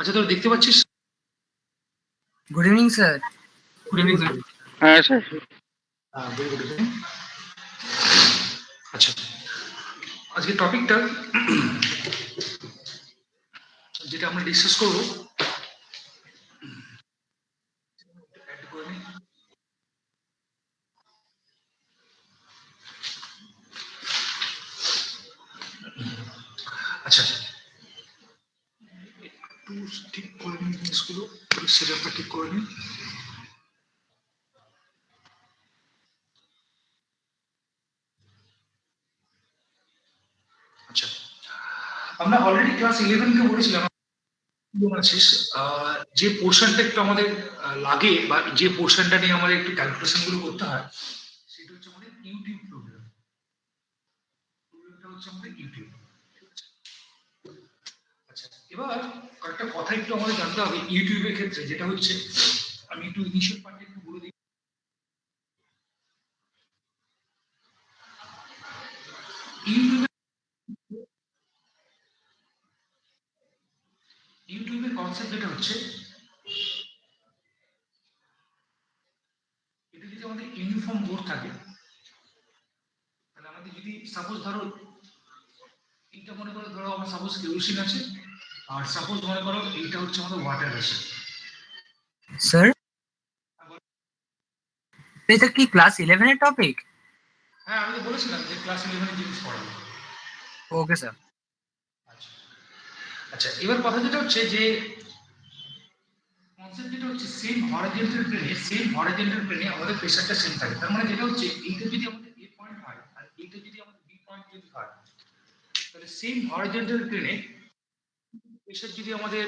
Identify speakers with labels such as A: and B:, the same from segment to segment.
A: আচ্ছা, তোর দেখতে পাচ্ছিস?
B: Good evening sir.
A: Good evening sir.
C: হ্যাঁ স্যার।
A: Very good evening. আচ্ছা, আজকে টপিকটা যেটা আমরা ডিসকাস করবো, আচ্ছা একটু ঠিক করে নিন জিনিসগুলো, সেটআপটা ঠিক করে নিন। আচ্ছা, আমরা অলরেডি ক্লাস 11 কে বলেছিলাম আছিস যে পোর্শনটা একটু আমাদের লাগে, বা যে পোর্শনটা নিয়ে আমাদের একটু ক্যালকুলেশন গুলো করতে হয়, সেটা হচ্ছে আমাদের ইউটিউব প্রবলেম। প্রবলেমটা হচ্ছে আমাদের ইউটিউব। আচ্ছা, এবার কয়েকটা কথা একটু আমাদের জানতে হবে ইউটিউবের ক্ষেত্রে, যেটা হচ্ছে আমি একটু ইনিশিয়াল পার্টে একটু বলে দিই। ইউটিউবের কনসেপ্ট যেটা হচ্ছে, এটা যদি আমাদের ইউনিফর্ম বোর্ড থাকে, তাহলে আমাদের যদি সাপোজ ধরো এইটা মনে করো, ধরো আমার সাপোজ কেরোসিন আছে, আর সাপোজ মনে করো এইটা হচ্ছে আমাদের ওয়াটার আছে।
B: স্যার, এটা কি ক্লাস 11 এর টপিক?
A: হ্যাঁ, আমি তো বলেছিলাম যে ক্লাস 11 জিনিস পড়াবো।
B: Okay sir.
A: আচ্ছা আচ্ছা, এবার কথা যেটা হচ্ছে যে কনসেপ্ট যেটা হচ্ছে সেম হরিজন্টাল প্লেনে আমাদের প্রেসারটা সেম থাকে। তার মানে যেটা হচ্ছে এইটা যদি আমাদের এ পয়েন্ট হয় আর এইটা যদি আমাদের বি পয়েন্ট যদি হয়, তাহলে সেম হরিজন্টাল প্লেনে প্রেসার যদি আমাদের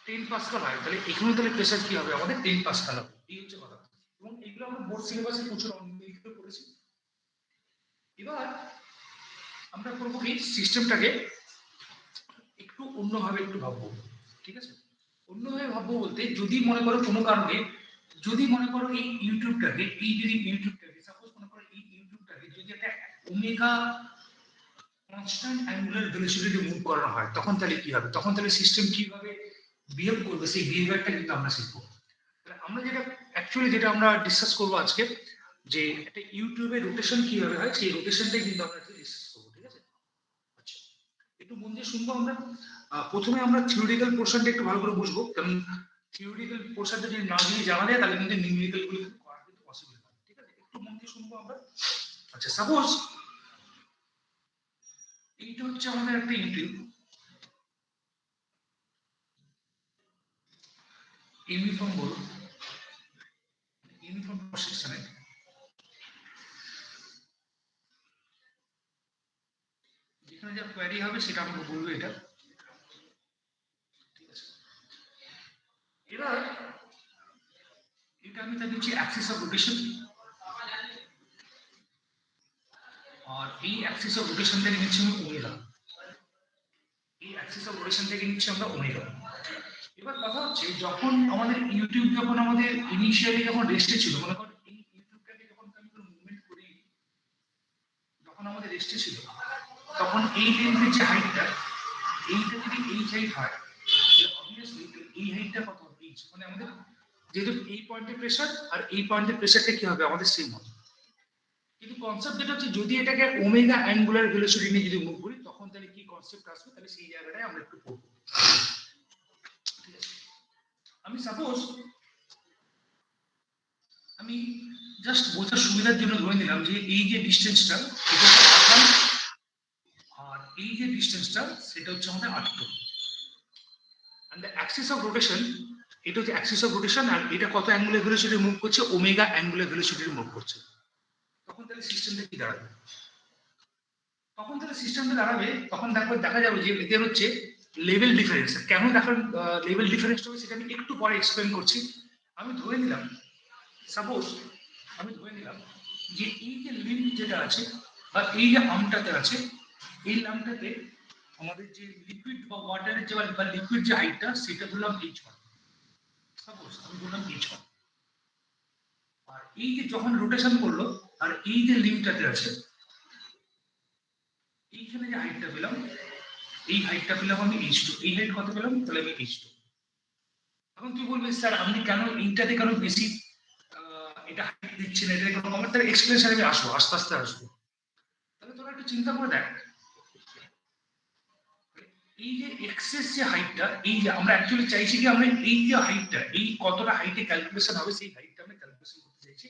A: 10 পাস্কাল হয়, তাহলে এখানে তাহলে প্রেসার কি হবে, আমাদের 10 পাস্কাল হবে। এই হচ্ছে কথা। এবং এগুলো আমরা বোর্ড সিলেবাসে প্রচুর অঙ্ক করেছি। এবার আমরা করবো কি, সিস্টেমটাকে একটু অন্যভাবে একটু ভাববো। ঠিক আছে, অন্যভাবে ভাববো বলতে, যদি মনে করো কোনো কারণে, যদি মনে করো এই ইউটিউবটাকে সাপোজ মনে করো এই ইউটিউবটাকে যদি একটা ওমেগা কনস্ট্যান্ট অ্যাঙ্গুলার ভেলোসিটিতে মুভ করানো হয়, তখন তাহলে কি হবে, তখন তাহলে সিস্টেম কিভাবে বিহেভ করবে, সেই বিহেভিয়ারটা কিন্তু আমরা শিখবো। আমরা যেটা অ্যাকচুয়ালি যেটা আমরা ডিসকাস করবো আজকে, যে একটা ইউটিউবের রোটেশন কিভাবে হয়, সেই রোটেশনটাই কিন্তু আমরা ডিসকাস করবো। ঠিক আছে, আচ্ছা একটু মন দিয়ে শুনবো আমরা। প্রথমে আমরা থিওরিটিক্যাল পোর্শনটা একটু ভালো করে বুঝবো, কারণ থিওরিটিক্যাল পোর্শনটা যদি না দিয়ে জানা যায়, তাহলে কিন্তু নিউমেরিক্যাল গুলো কিন্তু করা কিন্তু পসিবল না। ঠিক আছে, একটু মন দিয়ে শুনবো আমরা। আচ্ছা, সাপোজ এইটা হচ্ছে আমাদের একটা ইউটিউব, ইউনিফর্ম বলুন, ইউনিফর্ম সেকশনে যেখানে যা কোয়ারি হবে সেটা আমরা বলবো এটা। ঠিক আছে, এবার এটা আমি তা দিচ্ছি অ্যাক্সিস অফ রোটেশন, আর এই অ্যাক্সিস অফ রোটেশন থেকে নিচ্ছি আমি ওমেগা। এই অ্যাক্সিস অফ রোটেশন থেকে নিচ্ছি আমরা ওমেগা। এবার কথা হচ্ছে, যখন আমাদের ইউটিউব যখন আমাদের ইনিশিয়ালি যখন রেস্টে ছিল, মনে করো এই ইউটিউবটাকে যখন আমি মুভমেন্ট করি, যখন আমাদের রেস্টে ছিল, তখন এই লেন্থের যে হাইটটা, এইটা যদি এই হাইট হয়, অবভিয়াসলি এই হাইটটা কত হবে, এইচ, মানে আমাদের যেহেতু এই পয়েন্টে প্রেসার আর এই পয়েন্টে প্রেসারটা কি হবে, আমাদের সেম হবে। কিন্তু কনসেপ্ট যেটা হচ্ছে, যদি এটাকে ওমেগা অ্যাঙ্গুলার ভেলোসিটি নিয়ে যদি মুভ করি, তখন তাহলে কি কনসেপ্ট আসবে, তাহলে সেই জায়গাটায় আমরা একটু পড়বো। ঠিক আছে, আমি সাপোজ আমি জাস্ট বোঝার সুবিধার জন্য ধরে নিলাম যে এই যে ডিস্টেন্সটা, এটা হচ্ছে r1, আর এই যে ডিস্টেন্সটা সেটা হচ্ছে আমাদের r2, and the axis of rotation, এটা হচ্ছে অ্যাক্সিস অফ রোটেশন, আর এটা কত অ্যাঙ্গুলার ভেলোসিটি মুভ করছে, ওমেগা অ্যাঙ্গুলার ভেলোসিটি মুভ করছে। তখন তাহলে সিস্টেমটা কি দাঁড়াবে, তখন তাহলে সিস্টেমটা দাঁড়াবে, তখন দেখা যাবে যে এদের হচ্ছে লেভেল ডিফারেন্স। কেন দেখা লেভেল ডিফারেন্সটা হবে সেটা আমি একটু পরে এক্সপ্লেন করছি। আমি ধরে নিলাম, সাপোজ আমি ধরে নিলাম যে এই যে লিম্ব যেটা আছে, বা এই যে আর্মটাতে আছে, এই লামটাতে আমাদের যে লিকুইড বা ওয়াটারের যে বা লিকুইড যে হাইটটা, সেটা ধরলাম h1। সাপোজ আমি ধরলাম h1, আর এই যে যখন রোটেশন করলো, আর এই যে লিম্বটাতে আছে, এইখানে যে হাইটটা পেলাম, এই হাইটটা পেলাম আমি h2, এই হাইট কত পেলাম তাহলে আমি h2। এখন তুই বলবি স্যার আপনি কেন এইটাতে কেন বেশি এটা হাইট দিচ্ছেন, এটা কেন কম, তার এক্সপ্লেনেশন আমি আসবো, আস্তে আস্তে আসবো। তাহলে তোরা একটু চিন্তা করে দেখ, এই যে এক্সেস যে হাইটটা, এই যে আমরা অ্যাকচুয়ালি চাইছি কি আমরা এই যে হাইটটা, এই কতটা হাইটে ক্যালকুলেশন হবে সেই হাইটটা আমরা ক্যালকুলেশন করতে চাইছি,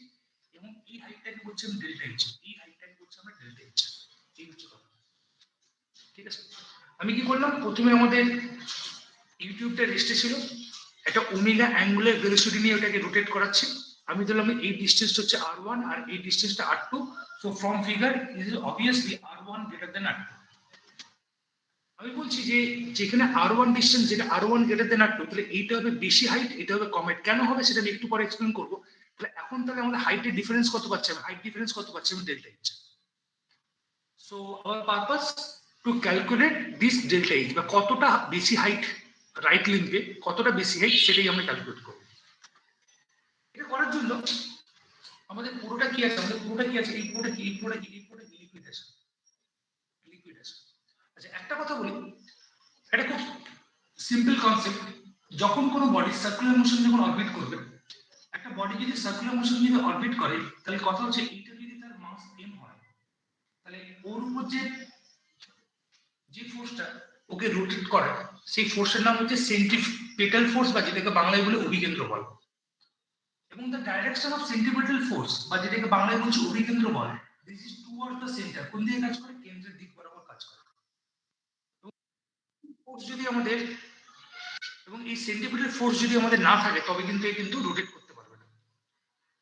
A: এবং এই হাইটটাকে বলছি আমি ডেল্টা এইচ, এই হাইটটাকে বলছি আমরা ডেল্টা এইচ। এই হচ্ছে কথা, ঠিক আছে। আমি কি করলাম, প্রথমে আমাদের ইউটিউবটা রেস্টে ছিল, একটা ওমেগা অ্যাঙ্গুলার ভেলোসিটি নিয়ে ওটাকে রোটেট করাচ্ছে। আমি ধরলাম এই ডিসটেন্সটা হচ্ছে r1 আর এই ডিসটেন্সটা r2, so from figure it is obviously r1 greater than r2। আমি বলছি যে যেখানে r1 ডিসটেন্স, যেটা r1 গ্রেটার দেন r2, তাহলে এইটা হবে বেশি হাইট, এটা হবে কম হাইট। কেন হবে সেটা আমি একটু পরে এক্সপ্লেন করবো। তাহলে এখন তাহলে আমাদের হাইটের ডিফারেন্স কত পাচ্ছি, আমি হাইট ডিফারেন্স কত পাচ্ছি, আমি delta H. So our purpose to calculate this delta H, বা কতটা বেশি হাইট রাইট লিম্বে, কতটা বেশি হাইট সেটাই আমরা ক্যালকুলেট করবো। এটা করার জন্য আমাদের পুরোটা কি আছে, আমাদের পুরোটা কি আছে, এই পুরোটা কি, এই পুরোটা কি, এই পুরোটা কি, লিকুইড আছে, লিকুইড আছে। আচ্ছা একটা কথা বলি, এটা খুব সিম্পল কনসেপ্ট। যখন কোনো বডি সার্কুলার মোশন যখন অরবিট করবে, একটা বডি যদি সার্কুলার মোশন যদি অরবিট করে, তাহলে কথা হচ্ছে এইটা যদি তার মাস m হয়, তাহলে ওর উপর যে ফোর্সটা ওকে রোটেট করে, সেই ফোর্সের নাম হচ্ছে সেন্ট্রিপেটাল ফোর্স, বা যেটাকে বাংলায় বলে অভিকেন্দ্র বল। এবং the direction of centripetal force, বা যেটাকে বাংলায় বলছে অভিকেন্দ্র বল, this is toward the centre. কোন দিকে কাজ করে, কেন্দ্রের দিক বরাবর কাজ করে। ফোর্স যদি আমাদের, এবং এই সেন্ট্রিপেটাল ফোর্স যদি আমাদের না থাকে, তবে কিন্তু এই কিন্তু রোটেট করতে পারবে না।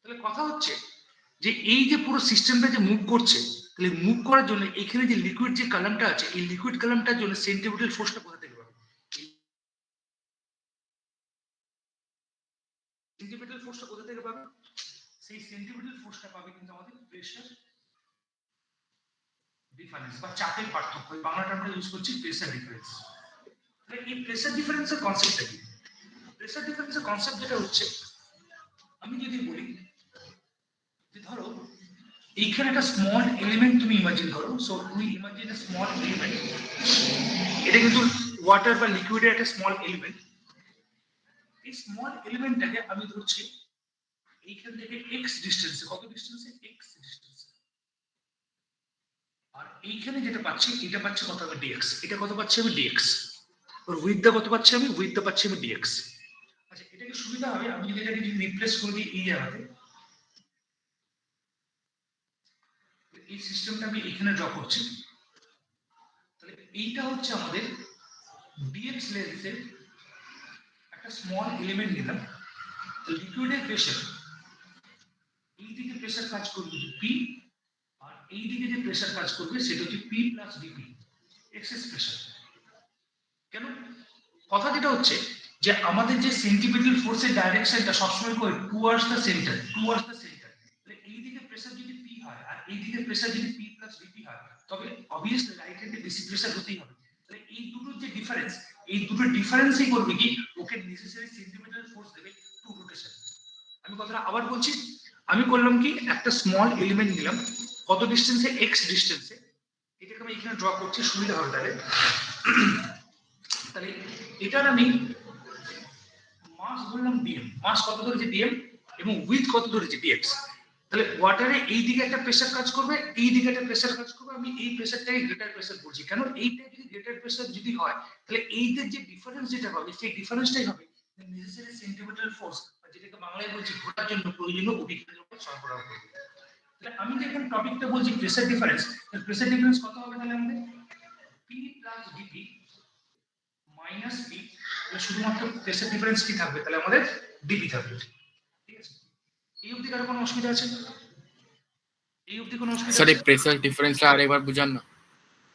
A: তাহলে কথা হচ্ছে যে এই যে পুরো সিস্টেমটা যে মুভ করছে, তাহলে মুভ করার জন্য এখানে যে লিকুইড যে কালামটা আছে, এই লিকুইড কালামটার জন্য সেন্ট্রিপেটাল ফোর্সটা কোথা থেকে পাবে, সেন্ট্রিপেটাল ফোর্সটা কোথা থেকে পাবে, সেই সেন্ট্রিপেটাল ফোর্সটা পাবে কিন্তু আমাদের প্রেসার ডিফারেন্স বা চাপের পার্থক্য। বাংলাটা আমরা ইউজ করছি প্রেসার ডিফারেন্স। তাহলে এই প্রেসার ডিফারেন্সের কনসেপ্টটা কি, প্রেসার ডিফারেন্সের কনসেপ্ট যেটা হচ্ছে, আমি যদি বলি যে ধরো এইখানে একটা স্মল এলিমেন্ট তুমি ইমাজিন করো, সো তুমি ইমাজিন এ স্মল এলিমেন্ট, এটা কিন্তু ওয়াটার বা লিকুইডের একটা স্মল এলিমেন্ট। এই স্মল এলিমেন্টটাকে আমি ধরছি এইখান থেকে এক্স ডিস্টেন্সে, কত ডিস্টেন্সে, এক্স ডিস্টেন্সে, আর এইখানে যেটা পাচ্ছি, এটা পাচ্ছি কত হবে ডিএক্স, এটা কত পাচ্ছি আমি ডিএক্স, ওর উইথটা কত পাচ্ছি আমি, উইথটা পাচ্ছি আমি ডিএক্স। আচ্ছা এটাকে সুবিধা হবে আমি যদি এটাকে যদি রিপ্লেস করে দিই এই জায়গাতে, এই সিস্টেমটা আমি এখানে ড্র করছি, তাহলে এইটা হচ্ছে আমাদের ডিএক্স লেন্থের একটা স্মল এলিমেন্ট নিলাম। লিকুইডের প্রেসার, এই দিকে প্রেসার কাজ করবে পি, আর এই দিকে যে প্রেসার কাজ করবে সেটা হচ্ছে P plus DP, excess pressure. কেন, কথা যেটা হচ্ছে যে আমাদের যে সেন্ট্রিপেটাল ফোর্সের ডাইরেকশনটা সবসময় করে towards the centre, towards the centre. তাহলে এই দিকে প্রেসার যদি পি হয় আর এই দিকে প্রেসার যদি পি প্লাস ডিপি হয়, তবে অবভিয়াসলি রাইট হ্যান্ডে বেশি প্রেসার হতেই হবে। তাহলে এই দুটোর যে ডিফারেন্স, এই দুটো ডিফারেন্সই করবে কি ওকে নেসেসারি সেন্ট্রিপেটাল ফোর্স দেবে টু রোটেশন। আমি কথাটা আবার বলছি, আমি করলাম কি একটা স্মল এলিমেন্ট নিলাম, কত ডিস্টেন্সে, এক্স ডিস্টেন্সে, এটাকে আমি এখানে ড্র করছি সুবিধা হবে তাহলে। তাহলে এটার আমি মাস ধরলাম ডিএম, মাস কত ধরেছি ডিএম, এবং উইথ কত ধরেছি ডিএক্স। তাহলে ওয়াটারে এই দিকে একটা প্রেসার কাজ করবে, এই দিকে একটা প্রেসার কাজ করবে, আমি এই প্রেসারটাকে গ্রেটার প্রেসার বলছি। কেন, এইটা যদি গ্রেটার প্রেসার যদি হয়, তাহলে এইদের যে ডিফারেন্স যেটা হবে, সেই ডিফারেন্সটাই হবে নেসেসারি সেন্ট্রিপেটাল ফোর্স, যেটাকে বাংলায় বলছি ঘোরার জন্য প্রয়োজনীয় অভিকেন্দ্র বল সরবরাহ করবে। তাহলে আমি যে এখানে টপিকটা বলছি প্রেসার ডিফারেন্স, প্রেসার ডিফারেন্স কত হবে তাহলে আমাদের P plus DP minus P, শুধুমাত্র প্রেসার ডিফারেন্স কি থাকবে, তাহলে আমাদের ডিপি থাকবে। ঠিক আছে, এই অবধি কারো কোনো অসুবিধা আছে, এই অবধি কোনো অসুবিধা
C: স্যার
A: আছে?
C: এই প্রেসার ডিফারেন্সটা আরেকবার বুঝান না।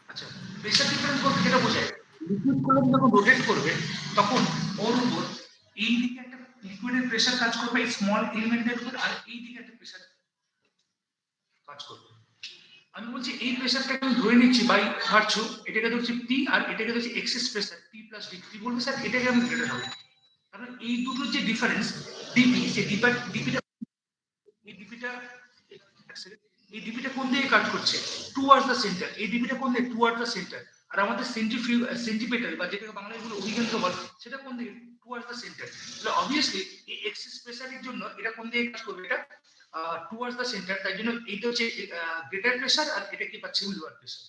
A: আচ্ছা, প্রেসার ডিফারেন্স বলতে যেটা বোঝায়, লিকুইড কলম যখন রোটেট করবে তখন ওর উপর এই দিকে একটা লিকুইডের প্রেসার কাজ করবে এই স্মল এলিমেন্টের উপর, আর এই দিকে একটা প্রেসার কাজ করবে। আমি বলছি এই প্রেসারটাকে আমি ধরে নিচ্ছি বাই ভার্চু, এটাকে ধরছি পি আর এটাকে ধরছি excess pressure P plus D. তুই বলবি স্যার এটাকে আমি গ্রেটার হবে, কারণ এই দুটোর যে ডিফারেন্স ডিপি, সেই ডিপিটা এই ডিপিটা এই ডিপিটা কোন দিকে কাজ করছে, টুয়ার্ডস দ্য সেন্টার, এই ডিপিটা কোন দিকে টুয়ার্ডস দ্য সেন্টার, আর আমাদের সেন্টিপেটাল বা যেটাকে বাংলায় বলে অভিকেন্দ্র বল, সেটা কোন দিকে? Towards the centre. তাহলে অবভিয়াসলি এই এক্সিস প্রেসারের জন্য এটা কোন দিকে কাজ করবে? এটা টুয়ার্ডস দ্য সেন্টার। তাই জন্য এইটা হচ্ছে গ্রেটার প্রেসার, আর এটা কি পাচ্ছি লোয়ার প্রেসার।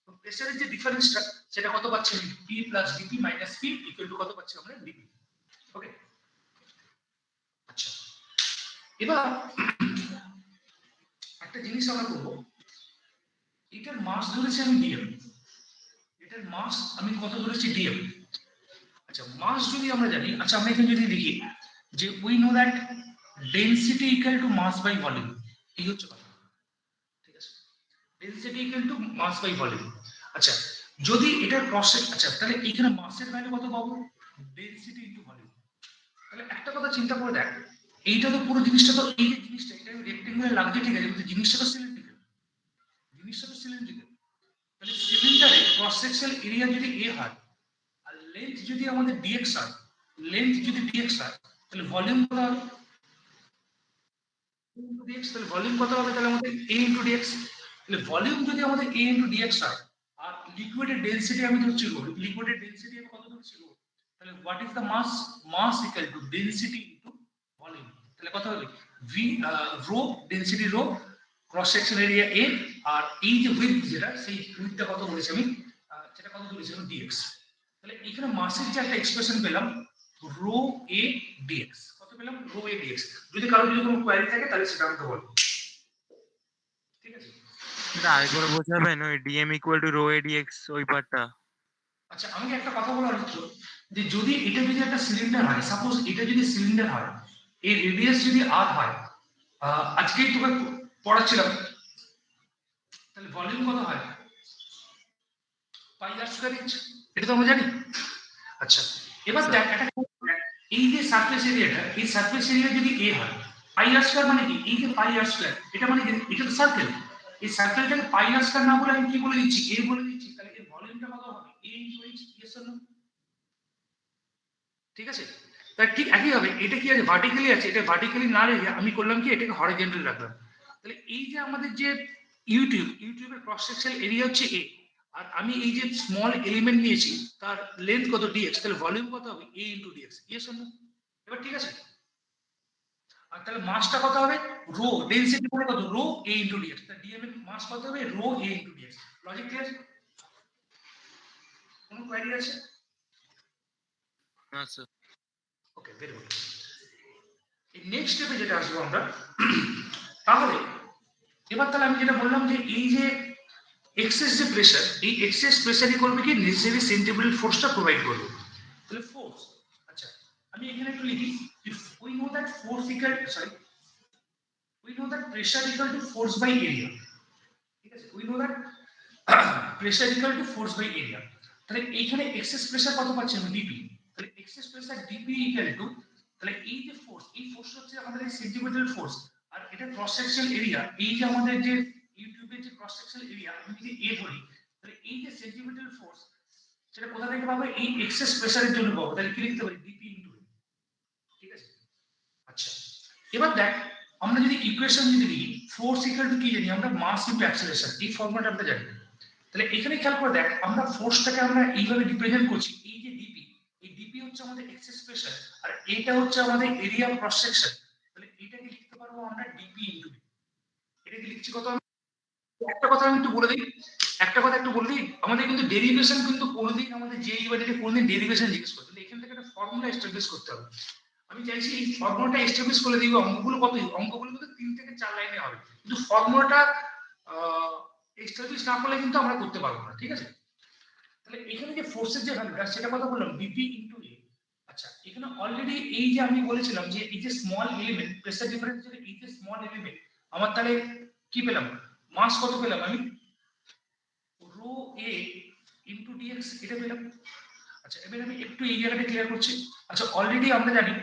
A: তো প্রেসারের যে ডিফারেন্সটা সেটা কত পাচ্ছি? P plus DP minus P equal to কত পাচ্ছি আমরা? ডিপি। ওকে, আচ্ছা, এবার একটা জিনিস আমরা করবো, এটার মাস ধরেছি আমি ডিএম, এটার মাস আমি কত ধরেছি? ডিএম। আচ্ছা, মাস যদি আমরা জানি, আচ্ছা আমরা এখানে যদি লিখি যে we know that density equal to mass by volume, এই হচ্ছে কথা, ঠিক আছে? Density equal to mass by volume. আচ্ছা, যদি এটার প্রসেস, আচ্ছা তাহলে এখানে মাসের ভ্যালু কত পাবো? Density into volume. তাহলে একটা কথা চিন্তা করে দেখ, এইটা তো পুরো জিনিসটা, তো এই যে জিনিসটা এটা রেক্টেঙ্গুলার লাগছে, ঠিক আছে, কিন্তু জিনিসটা তো সিলিন্ড্রিক্যাল, জিনিসটা তো সিলিন্ড্রিক্যাল। তাহলে সিলিন্ডারে ক্রস সেকশনাল এরিয়া যদি এ হয়, আর লেন্থ যদি আমাদের ডিএক্স হয়, লেন্থ যদি ডিএক্স হয়, তাহলে ভলিউম কত হবে? ডিএক্স। তাহলে ভলিউম কত হবে? তাহলে আমাদের এ ইনটু ডিএক্স। তাহলে ভলিউম যদি আমাদের এ ইনটু ডিএক্স হয়, আর লিকুইডের ডেনসিটি আমি ধরছি রো, লিকুইডের ডেনসিটি আমি কত ধরছি? রো। তাহলে what is the mass? Mass equal to density into volume. তাহলে কত হবে? V rho, density rho, cross section area A, আর এই যে উইডথ যেটা, সেই উইডথটা কত বলেছি আমি? সেটা কত বলেছি আমি? ডিএক্স। তাহলে এখানে মাসের যে একটা এক্সপ্রেশন পেলাম, রো এ ডিএক্স, কত পেলাম? Rho A dx. যদি কারো যদি কোনো কোয়ারি থাকে তাহলে সেটা আমাকে বলো, ঠিক আছে?
D: এটা আরেকবার বোঝাবেন ওই DM equal to rho A DX ওই পার্টটা?
A: আচ্ছা, আমাকে একটা কথা বলার হচ্ছে যে যদি এটা যদি একটা সিলিন্ডার হয়, সাপোজ এটা যদি সিলিন্ডার হয়, এই রেডিয়াস যদি আর হয়, আজকেই তোকে পড়াচ্ছিলাম, তাহলে ভলিউম কত হয়? পাই আর স্কয়ার ইঞ্চ, এটা তো আমরা জানি। আচ্ছা, এবার দেখ একটা, এই যে সারফেস এরিয়াটা, এই সারফেস এরিয়া যদি এ হয়, পাই আর স্কয়ার মানে কি? এই যে পাই আর স্কয়ার, এটা মানে কি? এটা তো সার্কেল। এই সার্কেলটাকে পাই আর স্কয়ার না বলে আমি কি বলে দিচ্ছি? এ বলে দিচ্ছি। তাহলে এর ভলিউমটা কত হবে? A into H. Yes or no? ঠিক আছে? তাই ঠিক একই হবে, এটা কি আছে? ভার্টিক্যালি আছে, এটা ভার্টিক্যালি না রেখে আমি করলাম কি? এটাকে হরিজন্টাল রাখলাম। তাহলে এই যে আমাদের যে ইউটিউবের ক্রস সেকশনাল এরিয়া হচ্ছে এ, আর আমি এই যে স্মল এলিমেন্ট নিয়েছি, তার লেন্থ কত? ডিএক্স। তাহলে ভলিউম কত হবে? A into dx. Yes or no? এবার ঠিক আছে, আর তাহলে মাসটা কত হবে? রো, ডেনসিটি মানে কত? রো এ ইনটু ডিএক্স। তাহলে ডিএম এর মাস কত হবে? রো এ ইনটু ডিএক্স। Logic clear? কোনো কোয়েরি আছে?
D: না স্যার।
A: ওকে, ভেরি গুড। এই নেক্সট স্টেপে যেটা আসবো আমরা, তাহলে এবার তাহলে আমি যেটা বললাম যে এই যে এক্সেস যে প্রেসার, এই এক্সেস প্রেসারই করবে কি? নেসেসারি সেন্ট্রিপিটাল ফোর্সটা প্রোভাইড করবে। তাহলে ফোর্স, আচ্ছা আমি এখানে একটু লিখি, we know that force equal, sorry, we know that pressure equal to force by area, ঠিক আছে? We know that pressure equal to force by area. তাহলে এইখানে এক্সেস প্রেসার কত পাচ্ছি আমি? ডিপি। তাহলে excess pressure DP equal to, তাহলে এই যে ফোর্স, এই ফোর্স হচ্ছে আমাদের এই সেন্টিমিটার ফোর্স, আর এটা ক্রস সেকশনাল এরিয়া, এই যে আমাদের যে ইউটিউবের যে ক্রস সেকশনাল এরিয়া আমি যদি এ ধরি, তাহলে এই যে সেন্টিমিটার ফোর্স, সেটা কোথা থেকে পাবো? এই এক্সেস প্রেসারের জন্য পাবো। তাহলে কি লিখতে পারি? ডিপি ইনটু, ঠিক আছে? আচ্ছা, এবার দেখ, আমরা যদি ইকুয়েশন যদি লিখি, ফোর্স ইকুয়াল টু কি জানি আমরা? মাস ইনটু অ্যাক্সেলারেশন, এই ফর্মুলাটা আমরা জানি। তাহলে এখানে খেয়াল করে দেখ, আমরা ফোর্সটাকে আমরা এইভাবে রিপ্রেজেন্ট করছি, এই যে ডিপি, এই ডিপি হচ্ছে আমাদের এক্সেস প্রেসার, আর এটা হচ্ছে আমাদের এরিয়া অফ ক্রস সেকশন। তাহলে এটাকে লিখতে পারবো আমরা ডিপি ইনটু ডি। এটাকে লিখছি কত? একটা কথা আমি একটু বলে দিই, একটা কথা একটু বলে দিই, আমাদের কিন্তু ডেরিভেশন কিন্তু কোনোদিন আমাদের যেই বা যেটা কোনোদিন ডেরিভেশন জিজ্ঞেস করতে, তাহলে এখান থেকে একটা ফর্মুলা এস্টাবলিশ করতে হবে। আমি চাইছি এই ফর্মুলাটা এস্টাবলিশ করে দিই, অঙ্কগুলো কত? অঙ্কগুলো কিন্তু 3 থেকে 4 লাইনে হবে, কিন্তু ফর্মুলাটা এস্টাবলিশ না করলে কিন্তু আমরা করতে পারবো না, ঠিক আছে? তাহলে এখানে যে ফোর্সের যে ভ্যালুটা সেটা কথা বললাম বিপি ইনটু এ। আচ্ছা, এখানে অলরেডি এই যে আমি বলেছিলাম যে এই যে স্মল এলিমেন্ট প্রেসার ডিফারেন্স, এই যে স্মল এলিমেন্ট, আমার তাহলে কি পেলাম? মাস কত পেলাম আমি? রো এ ইনটু ডিএক্স, এটা পেলাম। আচ্ছা, এবার আমি একটু এই জায়গাটা ক্লিয়ার করছি। আচ্ছা, অলরেডি আমরা জানি,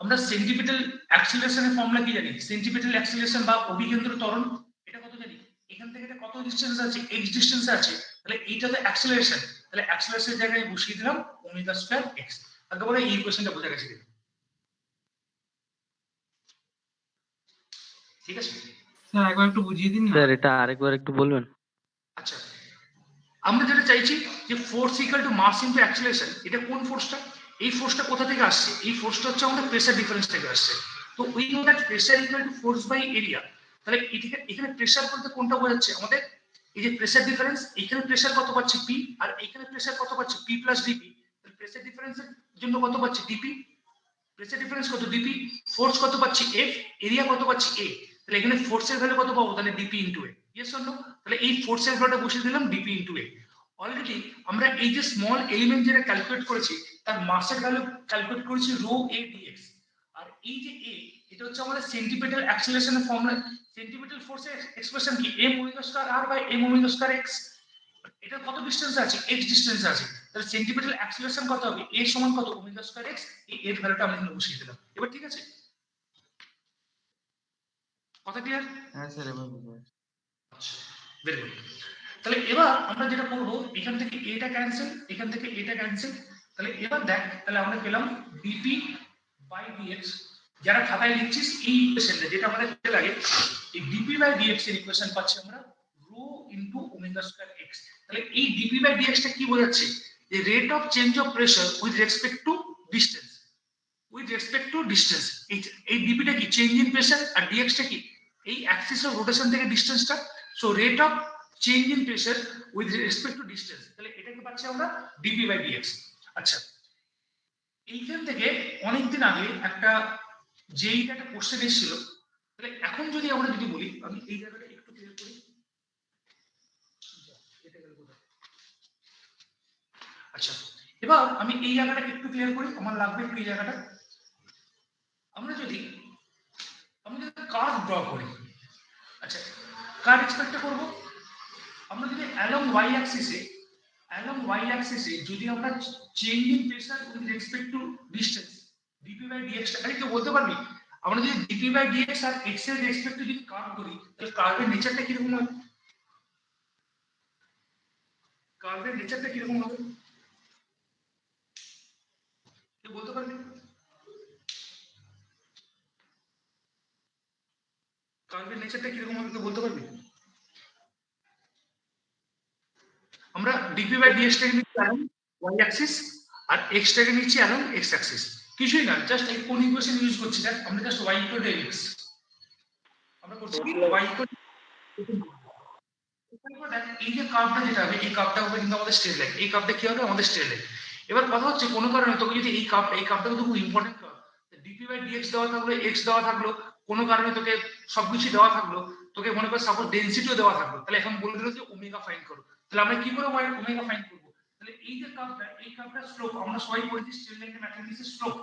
A: আমরা সেন্টিপিটাল অ্যাক্সিলারেশনের ফর্মুলা কি জানি? সেন্টিপিটাল অ্যাক্সিলারেশন বা অভিকেন্দ্র ত্বরণ, এটা কত জানি? এখান থেকে এটা কত ডিসটেন্স আছে? x ডিসটেন্স আছে। তাহলে এইটা তো অ্যাক্সিলারেশন, তাহলে অ্যাক্সিলারেশনের জায়গায় বসিয়ে দিলাম ওমেগা স্কয়ার x। তারপরে এই ইকুয়েশনটা বোঝা গেছে, ঠিক আছে?
E: স্যার একবার একটু বুঝিয়ে দিন না।
D: স্যার এটা আরেকবার একটু বলবেন?
A: আচ্ছা, আমরা যেটা চাইছি যে force equal to mass into acceleration, এটা কোন ফোর্সটা, এই ফোর্সটা কোথা থেকে আসছে, এই ফোর্সটা হচ্ছে আমাদের প্রেসার ডিফারেন্স থেকে আসছে। তো we know that pressure equal to force by area. তাহলে এখানে প্রেসার বলতে কোনটা বোঝাচ্ছে আমাদের, এই যে প্রেসার ডিফারেন্স, এখানে প্রেসার কত পাচ্ছি পি, আর এখানে প্রেসার কত পাচ্ছি পি প্লাস ডিপি। প্রেসার ডিফারেন্সের জন্য কত পাচ্ছি ডিপি, প্রেসার ডিফারেন্স কত ডিপি, ফোর্স কত পাচ্ছি এফ, এরিয়া কত পাচ্ছি এ। তাহলে এখানে ফোর্সের ভ্যালু কত পাবো, তাহলে DP into A. Yes or no? তাহলে এই ফোর্সের ভ্যালুটা বসিয়ে দিলাম ডিপি ইনটু এ। অলরেডি আমরা এই যে স্মল এলিমেন্ট যেটা ক্যালকুলেট করেছি তার মাসের ভ্যালু ক্যালকুলেট করেছি রো এ ডিএক্স। আর এই যে এ, এটা হচ্ছে আমাদের সেন্টিপিটাল অ্যাক্সিলারেশনের ফর্মুলা। সেন্টিপিটাল ফোর্সের এক্সপ্রেশন কি, M omega square R by M omega square X. এটা কত ডিসটেন্স আছে, এক্স ডিসটেন্স আছে। তাহলে সেন্টিপিটাল অ্যাক্সিলারেশন কত হবে, এ সমান কত, ওমেগা স্কয়ার এক্স। এই এর ভ্যালুটা আমরা এখানে বসিয়ে দিলাম। এবার ঠিক আছে, কথা ক্লিয়ার?
D: হ্যাঁ স্যার এবার বুঝতে পারছি।
A: আচ্ছা, ভেরি গুড। তাহলে এবার আমরা যেটা করব, এখান থেকে এটা ক্যান্সেল, এখান থেকে এটা ক্যান্সেল। তাহলে এবার দেখ, তাহলে আমরা পেলাম dp বাই dx। যারা খাতায় লিখছিস এই ইকুয়েশনটা যেটা আমাদের করতে লাগে, এই dp বাই dx এর ইকুয়েশন পাচ্ছি আমরা rho into omega square x। তাহলে এই dp বাই dx টা কি বোঝাচ্ছে, যে rate of change of pressure with respect to distance, with respect to distance. এই dp টা কি চেঞ্জ ইন প্রেসার, আর dx টা কি এই অ্যাক্সিস অফ রোটেশন থেকে ডিসটেন্সটা। So rate of change in pressure with respect to distance, তাহলে এটাকে পাচ্ছি আমরা dp বাই dx। আচ্ছা, এইখান থেকে অনেকদিন আগে একটা যেইটা একটা কোশ্চেন এসেছিল, তাহলে এখন যদি আমরা যদি বলি, আমি এই জায়গাটা একটু ক্লিয়ার করি। আচ্ছা, এবার আমি এই জায়গাটা একটু ক্লিয়ার করি, আমার লাগবে একটু এই জায়গাটা। আমরা যদি কার্ভ ড্র করি, আচ্ছা কার এক্সপেক্ট করব, আমরা যদি অ্যালং y অ্যাক্সিসে যদি আমরা change in pressure with respect to distance dp by dx টা, আরে কেউ বলতে পারবি আমরা যদি dp বাই dx আর x এর রেসপেক্ট টু যদি কার্ভ করি, তাহলে কার্ভের নেচারটা কি রকম হবে, কার্ভের নেচারটা কি রকম হবে কেউ বলতে পারবি, কার্ভের নেচারটা কি রকম হবে কেউ বলতে পারবি? আমরা dp বাই dx টাকে নিচ্ছি অ্যালং y অ্যাক্সিস আর x টাকে নিচ্ছি অ্যালং x অ্যাক্সিস। কিছুই না, জাস্ট এই কোন ইকুয়েশন ইউজ করছি, দেখ আমরা just y equal two mx, আমরা করছি কি y ইকুয়াল টু, এই যে কার্ভটা যেটা হবে, এই কার্ভটা হবে কিন্তু আমাদের স্ট্রেট লাইন, এই কার্ভটা কি হবে আমাদের স্ট্রেট লাইন। এবার কথা হচ্ছে কোনো কারণে তোকে যদি এই কার্ভটা কিন্তু খুব important curve, dp by dx দেওয়া থাকলো, x দেওয়া থাকলো, কোনো কারণে তোকে সবকিছু দেওয়া থাকলো, তোকে মনে কর সাপোজ ডেনসিটিও দেওয়া থাকলো, তাহলে এখন বলে দিল যে ওমেগা ফাইন্ড করো, তাহলে আমরা কি করে ওমেগা ফাইন্ড করব? তাহলে এই যে কার্ভটা, এই কার্ভটা স্লোপ, আমরা সবাই পড়েছি স্ট্রেট লাইনের ম্যাথমেটিক্সে স্লোপ।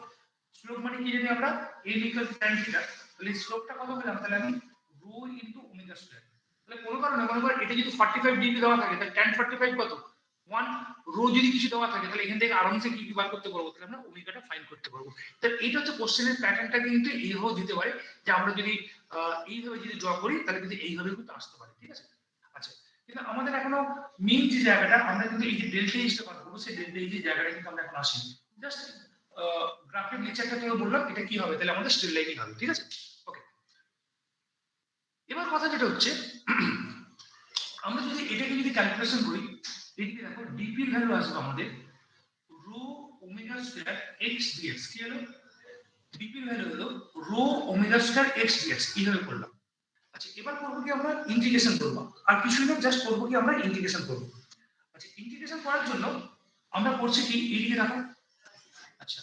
A: স্লোপ মানে কি, যদি আমরা a equal to tan theta, তাহলে স্লোপটা কত পেলাম, তাহলে আমি রো ইনটু ওমেগা স্কয়ার। তাহলে কোনো কারণে মনে কর এটা যদি 45 ডিগ্রি দেওয়া থাকে, তাহলে tan 45 কত 1, রো যদি কিছু দেওয়া থাকে, তাহলে এখান থেকে আরামসে কি বার করতে পারবো, তাহলে আমরা ওমেগাটা ফাইন্ড করতে পারবো। তাহলে এইটা হচ্ছে কোশ্চেনের প্যাটার্নটা, কিন্তু এইভাবে দিতে পারে যে আমরা যদি এইভাবে যদি ড্র করি তাহলে কিন্তু এইভাবে কিন্তু আসতে পারে, ঠিক আছে? আচ্ছা, কিন্তু আমাদের এখনো মেইন যে জায়গাটা, আমরা কিন্তু এই যে ডেল্টা এইচটা কথা বলবো, সেই ডেল্টা এইচ জায়গাটা কিন্তু আমরা এখন আসিনি। জাস্ট গ্রাফের নেচারটা তোকে বললাম এটা কি হবে, তাহলে আমাদের স্ট্রেট লাইনই হবে, ঠিক আছে? ওকে, এবার কথা যেটা হচ্ছে, আমরা যদি এটাকে যদি ক্যালকুলেশন করি, এদিকে দেখো dp এর ভ্যালু আসবে আমাদের rho omega square x dx। কি হলো, dp এর ভ্যালু হলো rho omega square x dx, এইভাবে করলাম। আচ্ছা, এবার করব কি আমরা ইন্টিগ্রেশন করব, আর কিছুই না, জাস্ট করব কি আমরা ইন্টিগ্রেশন করব। আচ্ছা, ইন্টিগ্রেশন করার জন্য আমরা করছি কি, এইদিকে দেখো, আচ্ছা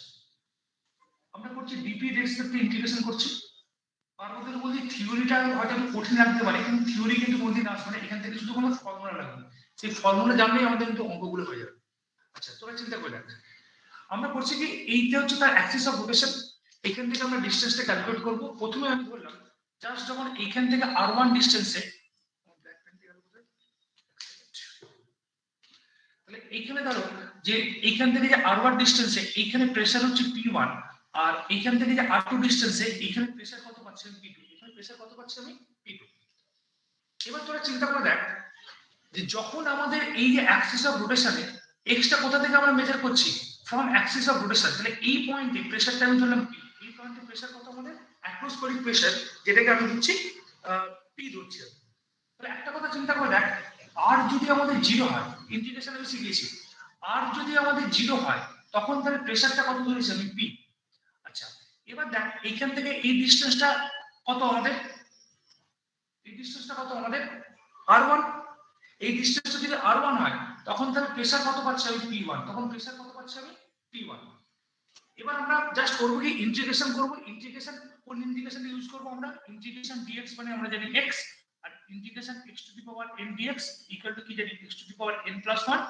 A: আমরা করছি dp এর রেসপেক্টে ইন্টিগ্রেশন করছি। পার্বতীর বলছি থিওরিটা হয়তো একটু কঠিন লাগতে পারে, কিন্তু থিওরি কিন্তু কোনদিন আসবে না, এখান থেকে শুধু কোনো ফর্মুলা লাগবে, সেই ফর্মুলা জানলেই আমাদের কিন্তু অঙ্কগুলো হয়ে যাবে। আচ্ছা, তোরা চিন্তা করে দেখ, আমরা করছি কি এইটা হচ্ছে তার অ্যাক্সিস অফ রোটেশন, এখান থেকে আমরা ডিসটেন্সটা ক্যালকুলেট করব। প্রথমে আমি বললাম জাস্ট যখন এইখান থেকে r1 ডিসটেন্সে, তাহলে এইখানে ধরো যে এইখান থেকে যে r1 ডিসটেন্সে এইখানে প্রেসার হচ্ছে p1, আর এইখান থেকে যে r2 ডিসটেন্সে এইখানে প্রেসার কত পাচ্ছি আমি p2, এখানে প্রেসার কত পাচ্ছি আমি p2। এবার তোরা চিন্তা করে দেখ যে যখন আমাদের এই যে অ্যাক্সিস অফ রোটেশনে x টা কোথা থেকে আমরা মেজার করছি, ফ্রম অ্যাক্সিস অফ রোটেশন, তাহলে এই পয়েন্টে প্রেসারটা আমি ধরলাম p, এই পয়েন্টে প্রেসার কত আমাদের অ্যাটমসফেরিক প্রেসার, যেটাকে আমি দিচ্ছি p ধরছি। তাহলে একটা কথা চিন্তা করে দেখ, আর যদি আমাদের 0 হয়, ইন্টিগ্রেশন আমি শিখিয়েছি। আর যদি আমাদের 0 হয় তখন তাহলে প্রেসারটা কত ধরেছি আমি পি। আচ্ছা এবার দেখ এইখান থেকে এই ডিসটেন্সটা কত আমাদের, এই ডিসটেন্সটা কত আমাদের r1। এই ডিসটেন্সটা যদি r1 হয় তখন তাহলে প্রেসার কত পাচ্ছি আমি p1, তখন প্রেসার কত পাচ্ছি আমি p1। এবার আমরা জাস্ট করব কি ইন্টিগ্রেশন করব। ইন্টিগ্রেশন কোন ইন্টিগ্রেশন ইউজ করব আমরা, ইন্টিগ্রেশন dx মানে আমরা জানি x, আর integration x to the power n dx equal to কি জানি x to the power n plus 1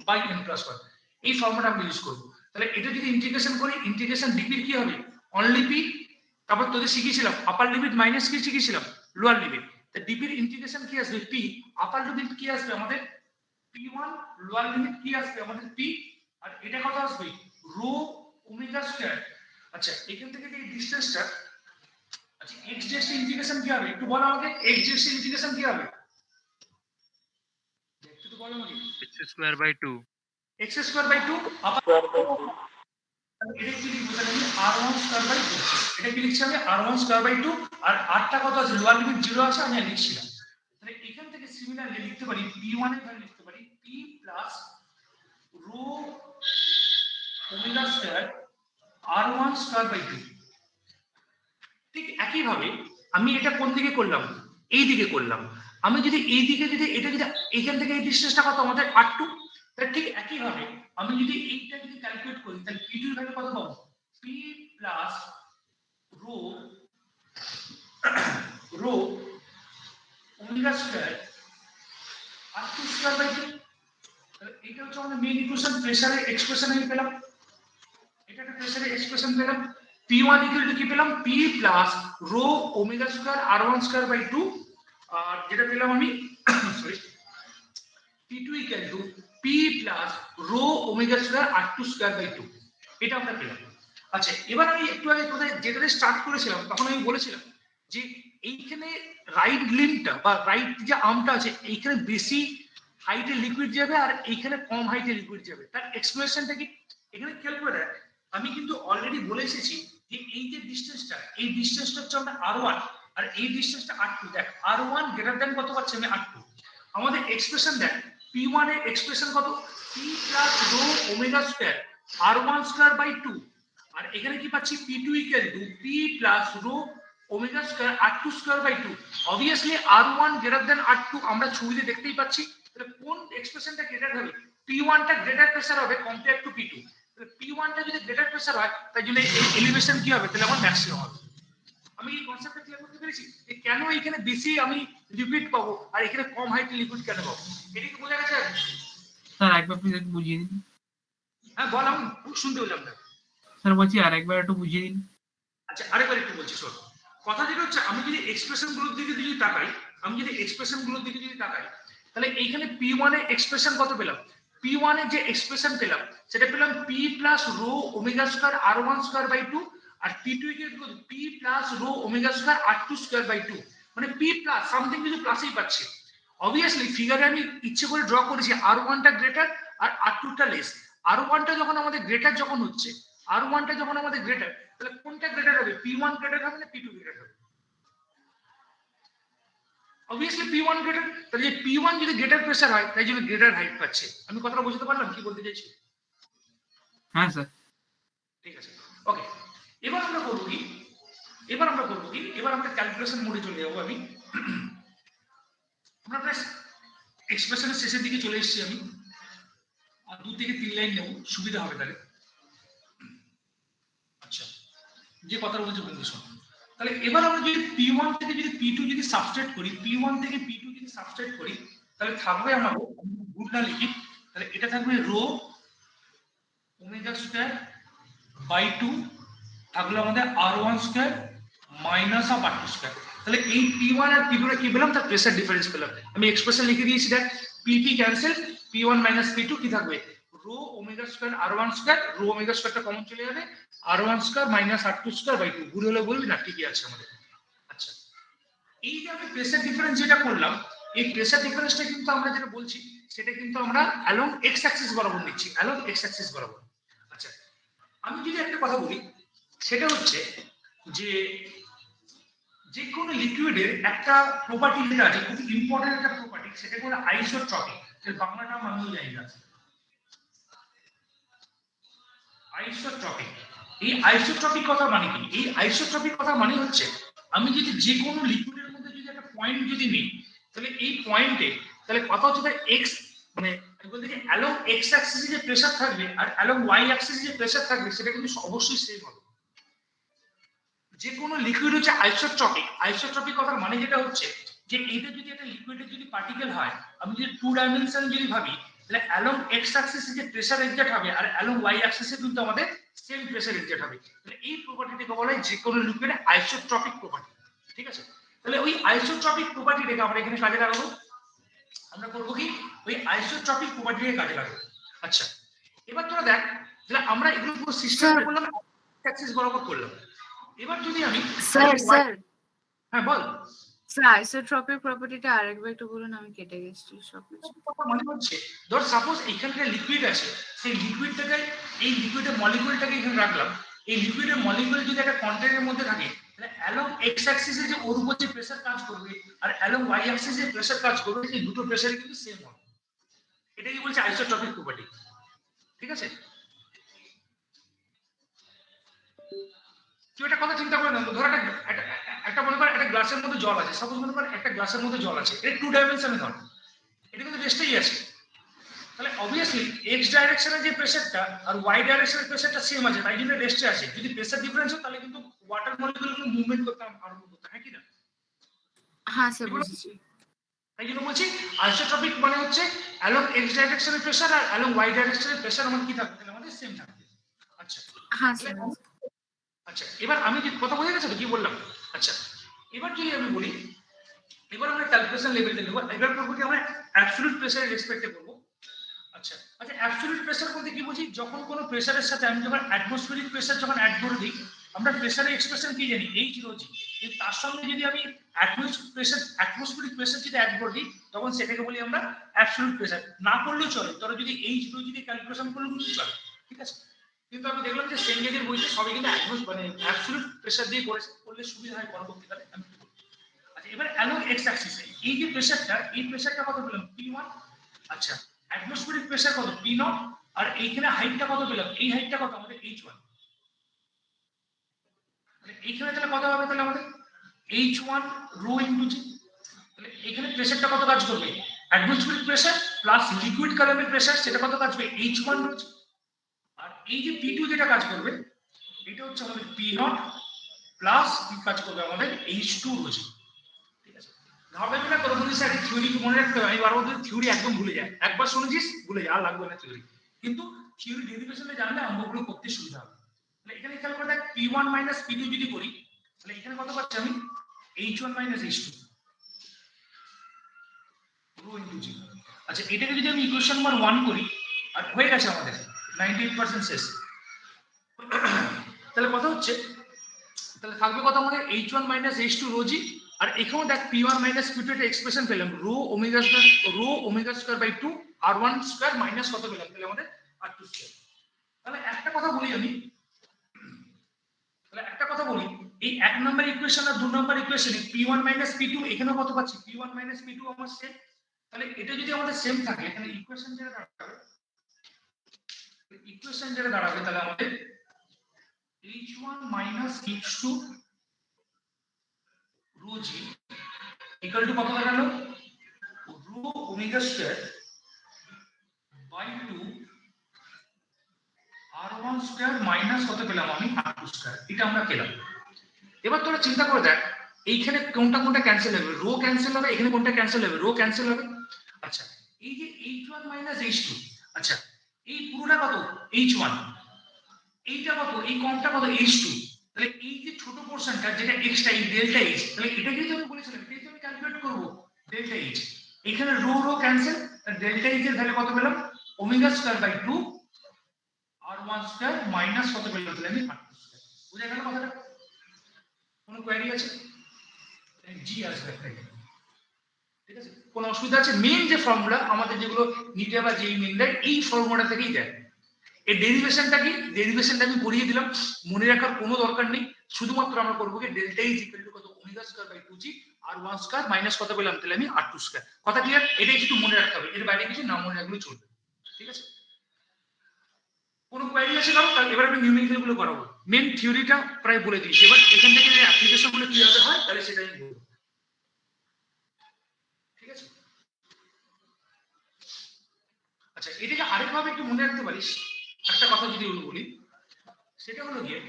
A: by n plus 1, এই ফর্মুলা আমরা ইউজ করব। তাহলে এটা যদি ইন্টিগ্রেশন করি ইন্টিগ্রেশন dp এর কি হবে অনলি p, তারপর তোদের শিখিয়েছিলাম আপার লিমিট মাইনাস কি শিখিয়েছিলাম লোয়ার লিমিট, তা dp এর ইন্টিগ্রেশন কি আসবে p, আপার লিমিট কি আসবে আমাদের p1, লোয়ার লিমিট কি আসবে আমাদের p, আর এটা কত আসবে রো ওমেগা স্কয়ার। আচ্ছা এখান থেকে এই ডিসটেন্সটা, আচ্ছা x ড্যাশ ইন্টিগ্রেশন কি হবে একটু বলো আমাকে, x ড্যাশ ইন্টিগ্রেশন কি হবে একটু তো বলো আমাকে।
D: x²/2
A: x স্কয়ার বাই 2 আবার এটা কি লিখবো তাহলে আমি r1 স্কয়ার বাই 2, এটা কি লিখছি আমি r1 স্কয়ার বাই 2, আর rটা কত আছে লোয়ার লিমিট 0 আছে আমি লিখছিলাম। তাহলে এখান থেকে সিমিলারলি লিখতে পারি p1 এর ভ্যালু লিখতে পারি p plus rho omega square r1 square by 2। ঠিক একই ভাবে আমি এটা কোন দিকে করলাম, এই দিকে করলাম। আমি যদি এই দিকে যদি এটা যদি এখান থেকে এই ডিসটেন্সটা কত আমাদের r2, তাহলে ঠিক একই ভাবে আমি যদি এইটা যদি ক্যালকুলেট করি তাহলে p2 এর ভ্যালু কত পাবো p plus rho rho omega square r2 square by 2। তাহলে এটা হচ্ছে আমাদের মেইন ইকুয়েশন, প্রেসারের এক্সপ্রেশন আমি পেলাম, এটা একটা প্রেসারের এক্সপ্রেশন পেলাম। p1 ইকুয়াল টু কি পেলাম p plus rho omega square r1 square by 2, আর যেটা পেলাম আমি sorry p2 equal to p plus rho omega square r2 square by 2, এটা আমরা পেলাম। আচ্ছা এবার আমি একটু আগে কোথায় যেটাতে স্টার্ট করেছিলাম তখন আমি বলেছিলাম যে এইখানে রাইট লিম্বটা বা রাইট যে আর্মটা আছে এইখানে বেশি হাইটে লিকুইড যাবে আর এইখানে কম হাইটে লিকুইড যাবে, তার এক্সপ্লেনেশনটা কি এখানে খেয়াল করে দেখ। আমি কিন্তু অলরেডি বলে এসেছি যে এই যে ডিসটেন্সটা, এই ডিসটেন্সটা হচ্ছে আমরা r1 আর এই ডিসটেন্সটা r2। দেখ r1 গ্রেটার দ্যান কত পাচ্ছি আমি r2, আমাদের এক্সপ্রেশন দেখ p1 এর এক্সপ্রেশন কত p plus rho omega square r1 square by 2, আর এখানে কি পাচ্ছি p2 equal to p plus rho omega square r2 square by 2। Obviously r1 greater than r2 আমরা ছবিতে দেখতেই পাচ্ছি, তাহলে কোন এক্সপ্রেশনটা গ্রেটার হবে, p1 টা গ্রেটার প্রেসার হবে কম্পেয়ার টু p2। তাহলে p1 টা যদি গ্রেটার প্রেসার হয় তাই জন্য এই এলিভেশন কি হবে তাহলে আমার ম্যাক্সিমাম হবে। আমি এই কনসেপ্টটা ক্লিয়ার করতে পেরেছি যে কেন এখানে বেশি আমি লিকুইড পাবো আর এখানে কম হাইটে লিকুইড কেন পাবো, এটা কি বোঝা গেছে?
E: স্যার একবার প্লিজ একটু বুঝিয়ে দিন।
A: হ্যাঁ বল, আমি শুনতে পেলাম না।
E: স্যার বলছি আরেকবার একটু বুঝিয়ে দিন।
A: আচ্ছা আরেকবার একটু বলছি শোন, কথা যেটা হচ্ছে আমি যদি এক্সপ্রেশন গুলোর দিকে যদি তাকাই, আমি যদি এক্সপ্রেশন গুলোর দিকে যদি তাকাই তাহলে এইখানে p1 এর এক্সপ্রেশন কত পেলাম, p1 এর যে এক্সপ্রেশন পেলাম সেটা পেলাম p plus rho omega square r1 square by 2, আর p2 equal to p plus rho omega square r2 square by 2, মানে p প্লাস সামথিং কিছু প্লাসই পাচ্ছি। অবভিয়াসলি ফিগারে আমি ইচ্ছে করে ড্র করেছি r1 টা গ্রেটার আর r2 টা লেস। r1 টা যখন আমাদের গ্রেটার যখন হচ্ছে, r1 টা যখন আমাদের গ্রেটার, তাহলে কোনটা গ্রেটার হবে, p1 গ্রেটার হবে না p2 গ্রেটার হবে? অবভিয়াসলি p1 গ্রেটার, তাহলে যে p1 যদি গ্রেটার প্রেসার হয় তাই জন্য গ্রেটার হাইট পাচ্ছে। আমি কথাটা বুঝতে পারলাম কি বলতে চাইছি?
E: হ্যাঁ স্যার।
A: ঠিক আছে ওকে। এবার আমরা করব কি, এবার আমরা ক্যালকুলেশন মোডে চলে যাবো। আমি আমরা প্রায় এক্সপ্রেশনের শেষের দিকে চলে এসেছি, আমি আর 2 থেকে 3 লাইন নেব সুবিধা হবে তাহলে। আচ্ছা যে কথাটা বলছি বন্ধু শোন, তাহলে এবার আমরা যদি p1 থেকে যদি p2 যদি সাবস্ট্রেট করি, p1 থেকে p2 যদি সাবস্ট্রেট করি তাহলে থাকবে আমার গুড না লিখি, তাহলে এটা থাকবে রো ওমেগা স্কয়ার বাই 2 থাকলো আমাদের r1 square minus of r2 square. তাহলে এই p1 আর p2 এর কি পেলাম, তার প্রেসার ডিফারেন্স পেলাম। আমি এক্সপ্রেশন লিখে দিয়েছি দেখ pp cancel, p1 minus p2 কি থাকবে rho omega square r1 square, rho omega স্কয়ারটা কমন চলে যাবে, r1 square minus r2 square by 2। ভুল হলে বলবি না, ঠিকই আছে আমাদের। আচ্ছা এই যে আমি প্রেসার ডিফারেন্স যেটা করলাম, এই প্রেসার ডিফারেন্সটা কিন্তু আমরা যেটা বলছি সেটা কিন্তু আমরা অ্যালং এক্স অ্যাক্সিস বরাবর নিচ্ছি, অ্যালং এক্স অ্যাক্সিস বরাবর। আচ্ছা আমি যদি একটা কথা বলি সেটা হচ্ছে যে যে কোনো লিকুইডের একটা প্রপার্টি যেটা আছে খুব ইম্পর্টেন্ট একটা প্রপার্টি, সেটা হলো আইসোট্রপিক। এর বাংলা নাম আমিও জানি না। আইসোট্রপিক। এই আইসোট্রপিক কথা মানে কি? এই আইসোট্রপিক কথা মানে হচ্ছে আমি যদি যে কোনো লিকুইডের মধ্যে যদি একটা পয়েন্ট যদি নিই, তাহলে এই পয়েন্টে তাহলে কথা হচ্ছে এক্স মানে বলতে যে অ্যালং এক্স অ্যাক্সিসে যে প্রেসার থাকবে আর অ্যালং ওয়াই অ্যাক্সিসে যে প্রেসার থাকবে সেটা কিন্তু অবশ্যই সেম হবে। যে কোনো লিকুইড হচ্ছে আইসোট্রপিক। আইসোট্রপিক কথার মানে যেটা হচ্ছে যে এইটা যদি একটা লিকুইডের যদি পার্টিকেল হয়, আমি যদি টু ডাইমেনশন যদি ভাবি, তাহলে অ্যালং এক্স অ্যাক্সিসে যে প্রেসার এক্সার্ট হবে আর অ্যালং ওয়াই অ্যাক্সিসে কিন্তু আমাদের সেম প্রেসার এক্সার্ট হবে। তাহলে এই প্রপার্টিটাকে বলা হয় যে কোনো লিকুইডের আইসোট্রপিক প্রপার্টি। ঠিক আছে, তাহলে ওই আইসোট্রপিক প্রপার্টিটাকে আমরা এখানে কাজে লাগাবো। আমরা করবো কি, ওই আইসোট্রপিক প্রপার্টিটাকে কাজে লাগাবো। আচ্ছা, এবার তোরা দেখ, তাহলে আমরা এগুলো পুরো সিস্টেম করলাম, অ্যাক্সিস বরাবর করলাম। এবার যদি আমি
F: স্যার
A: হ্যাঁ বল
F: স্যার আইসোট্রপিক প্রপার্টিটা আরেকবার একটু বলুন, আমি কেটে গেছি সবকিছু।
A: মনে হচ্ছে ধর সাপোজ এখানকার লিকুইড আছে, সেই লিকুইডটাকে এই লিকুইডের মলিকিউলটাকে এখানে রাখলাম। এই লিকুইডের মলিকিউল যদি একটা কন্টেনারের মধ্যে থাকে, তাহলে অ্যালং এক্স অ্যাক্সিসে যে ওর উপর যে প্রেসার কাজ করবে আর অ্যালং ওয়াই অ্যাক্সিসে যে প্রেসার কাজ করবে, সেই দুটো প্রেসারই কিন্তু সেম হবে। এটাই বলছে আইসোট্রপিক প্রপার্টি। ঠিক আছে, তুই একটা কথা চিন্তা করে না, ধর একটা মনে কর একটা গ্লাসের মধ্যে জল আছে, সাপোজ মনে কর একটা গ্লাসের মধ্যে জল আছে, এটা টু ডাইমেনশনে ধর, এটা কিন্তু রেস্টেই আছে। তাহলে অবভিয়াসলি এক্স ডাইরেকশনে যে প্রেসারটা আর ওয়াই ডাইরেকশনের প্রেসারটা সেম আছে, তাই জন্য রেস্টে আছে। যদি প্রেসার ডিফারেন্স হয় তাহলে কিন্তু ওয়াটার মলিকিউলগুলো মুভমেন্ট করতে আরম্ভ করতে, হ্যাঁ কি না?
F: হ্যাঁ স্যার বুঝেছি।
A: তাই জন্য বলছি আইসোট্রপিক মানে হচ্ছে অ্যালং এক্স ডাইরেকশনের প্রেসার আর অ্যালং ওয়াই ডাইরেকশনের প্রেসার আমার কি থাকবে, তাহলে আমাদের সেম থাকবে। আচ্ছা
F: হ্যাঁ স্যার।
A: আচ্ছা, এবার আমি যে কথা বোঝা গেছে তো কি বললাম? আচ্ছা, এবার যদি আমি বলি, এবার আমরা ক্যালকুলেশন লেভেলটা নেব। এবার করব কি, আমরা অ্যাবসলিউট প্রেসারের রেসপেক্টে করব। আচ্ছা আচ্ছা, অ্যাবসলিউট প্রেসার বলতে কি বুঝি? যখন কোনো প্রেসারের সাথে আমি যখন অ্যাটমসফিয়ারিক প্রেসার যখন অ্যাড করে দিই, আমরা প্রেসারের এক্সপ্রেশন কি জানি, এইচ রো জি। কিন্তু তার সঙ্গে যদি আমি অ্যাটমসফিয়ারিক প্রেসার যদি অ্যাড করে দিই, তখন সেটাকে বলি আমরা অ্যাবসলিউট প্রেসার। না করলেও চলে, তোরা যদি এইচ রো যদি ক্যালকুলেশন করলেও কিন্তু চলে। ঠিক আছে, কিন্তু আমি দেখলাম যে সেনগেজের বইতে সবাই কিন্তু অ্যাবসলিউট প্রেসার দিয়ে করলে সুবিধা হয় পরবর্তীকালে। আচ্ছা, এবার অ্যালং এক্স অ্যাক্সিস এই যে প্রেসারটা, এই প্রেসারটা কত পেলাম, P1। আচ্ছা, অ্যাটমসফিয়ারিক প্রেসার কত, P0। আর এইখানে হাইটটা কত পেলাম, এই হাইটটা কত আমাদের H1। তাহলে এইখানে তাহলে কত হবে, তাহলে আমাদের H1 রো ইনটু জি। তাহলে এখানে প্রেসারটা কত কাজ করবে, অ্যাটমসফিয়ারিক প্রেসার প্লাস লিকুইড কালামের প্রেসার, সেটা কত কাজ করবে, H1 রো জি। আর এই যে P2 যেটা কাজ করবে, এটা হচ্ছে আমাদের P0 প্লাস কি কাজ করবে আমাদের H2 রো জি। ঠিক আছে, ঘাবড়াবি না, কোনো জিনিস একটা থিওরি মনে রাখতে হবে। আমি বারবার থিওরি একদম ভুলে যাই, একবার শুনেছিস ভুলে যা, আর লাগবে না থিওরি। কিন্তু থিওরি ডেরিভেশনে জানলে অঙ্কগুলো করতে সুবিধা হবে। তাহলে এখানে খেয়াল করে দেখ, P1 মাইনাস P2 যদি করি, তাহলে এখানে কত পাচ্ছি আমি, H1 minus H2 rho into জি। আচ্ছা, এটাকে যদি আমি ইকুয়েশন নাম্বার 1 করি, আর হয়ে গেছে আমাদের 98% শেষ। তাহলে কথা হচ্ছে, তাহলে থাকবে কত আমাদের H1 মাইনাস H2 রো জি। আর এখানেও দেখ P1 মাইনাস P2 একটা এক্সপ্রেশন পেলাম, rho omega square by 2 R1 square minus কত পেলাম, তাহলে আমাদের R2 স্কয়ার। তাহলে একটা কথা বলি আমি, এই এক নম্বর ইকুয়েশন আর 2 নম্বর ইকুয়েশনে P1 মাইনাস P2 এখানে কত পাচ্ছি, P1 মাইনাস P2 আমার সেম। তাহলে এটা যদি আমাদের সেম থাকে, এখানে ইকুয়েশন যেটা দাঁড়াবে, তাহলে আমাদের H1 minus H2 rho g equal to কত দাঁড়ালো, rho omega square by 2 R1 square minus কত পেলাম আমি, R2 স্কয়ার। এটা আমরা পেলাম। এবার তোরা চিন্তা করে দেখ, এইখানে কোনটা ক্যান্সেল হবে, রো ক্যান্সেল হবে, এখানে কোনটা ক্যান্সেল হবে, রো ক্যান্সেল হবে। আচ্ছা, এই যে H1 মাইনাস H2, আচ্ছা এই পুরোটা কত H1, এইটা কত, এই কমটা কত H2। তাহলে এই যে ছোট পোরশনটা যেটা এক্সট্রা, এই ডেল্টা এইচ, তাহলে এটাকেই তো আমি বলেছিলাম, এটাই তো আমি ক্যালকুলেট করব ডেল্টা এইচ। এখানে রো ক্যান্সেল, ডেল্টা এইচ এর ভ্যালু কত পেলাম, omega square by 2 R1 square minus কত পেলাম, তাহলে আমি R2 স্কয়ার। বুঝা গেল কথাটা? কোনো কোয়েরি আছে? জি আসবে, ঠিক আছে, কোনো অসুবিধা আছে? মেইন যে ফর্মুলা আমাদের যেগুলো নিটে বা যেই মেইন দেয়, এই ফর্মুলা থেকেই দেয়। এই ডেরিভেশনটা কি, ডেরিভেশনটা আমি পড়িয়ে দিলাম, মনে রাখার কোনো দরকার নেই। শুধুমাত্র আমরা করবো কি, ডেল্টা ইজ ইকুয়াল টু কত, omega square by 2g r1 square minus কত পেলাম তাহলে আমি r2 স্কয়ার। কথা ক্লিয়ার? এটাই একটু মনে রাখতে হবে, এর বাইরে কিছু না মনে রাখলে চলবে। ঠিক আছে, কোনো কোয়েরি আছে কারো? তাহলে এবার আমি নিউমেরিক্যাল গুলো করাবো। মেন থিওরিটা প্রায় বলে দিয়েছি, এবার এখান থেকে যে অ্যাপ্লিকেশন গুলো কিভাবে হয় তাহলে সেটা আমি বলবো। ঠিক আছে, আচ্ছা এটাকে আরেকভাবে একটু মনে রাখতে পারিস একটা কথা যদি বলি, সেটা হলো গিয়ে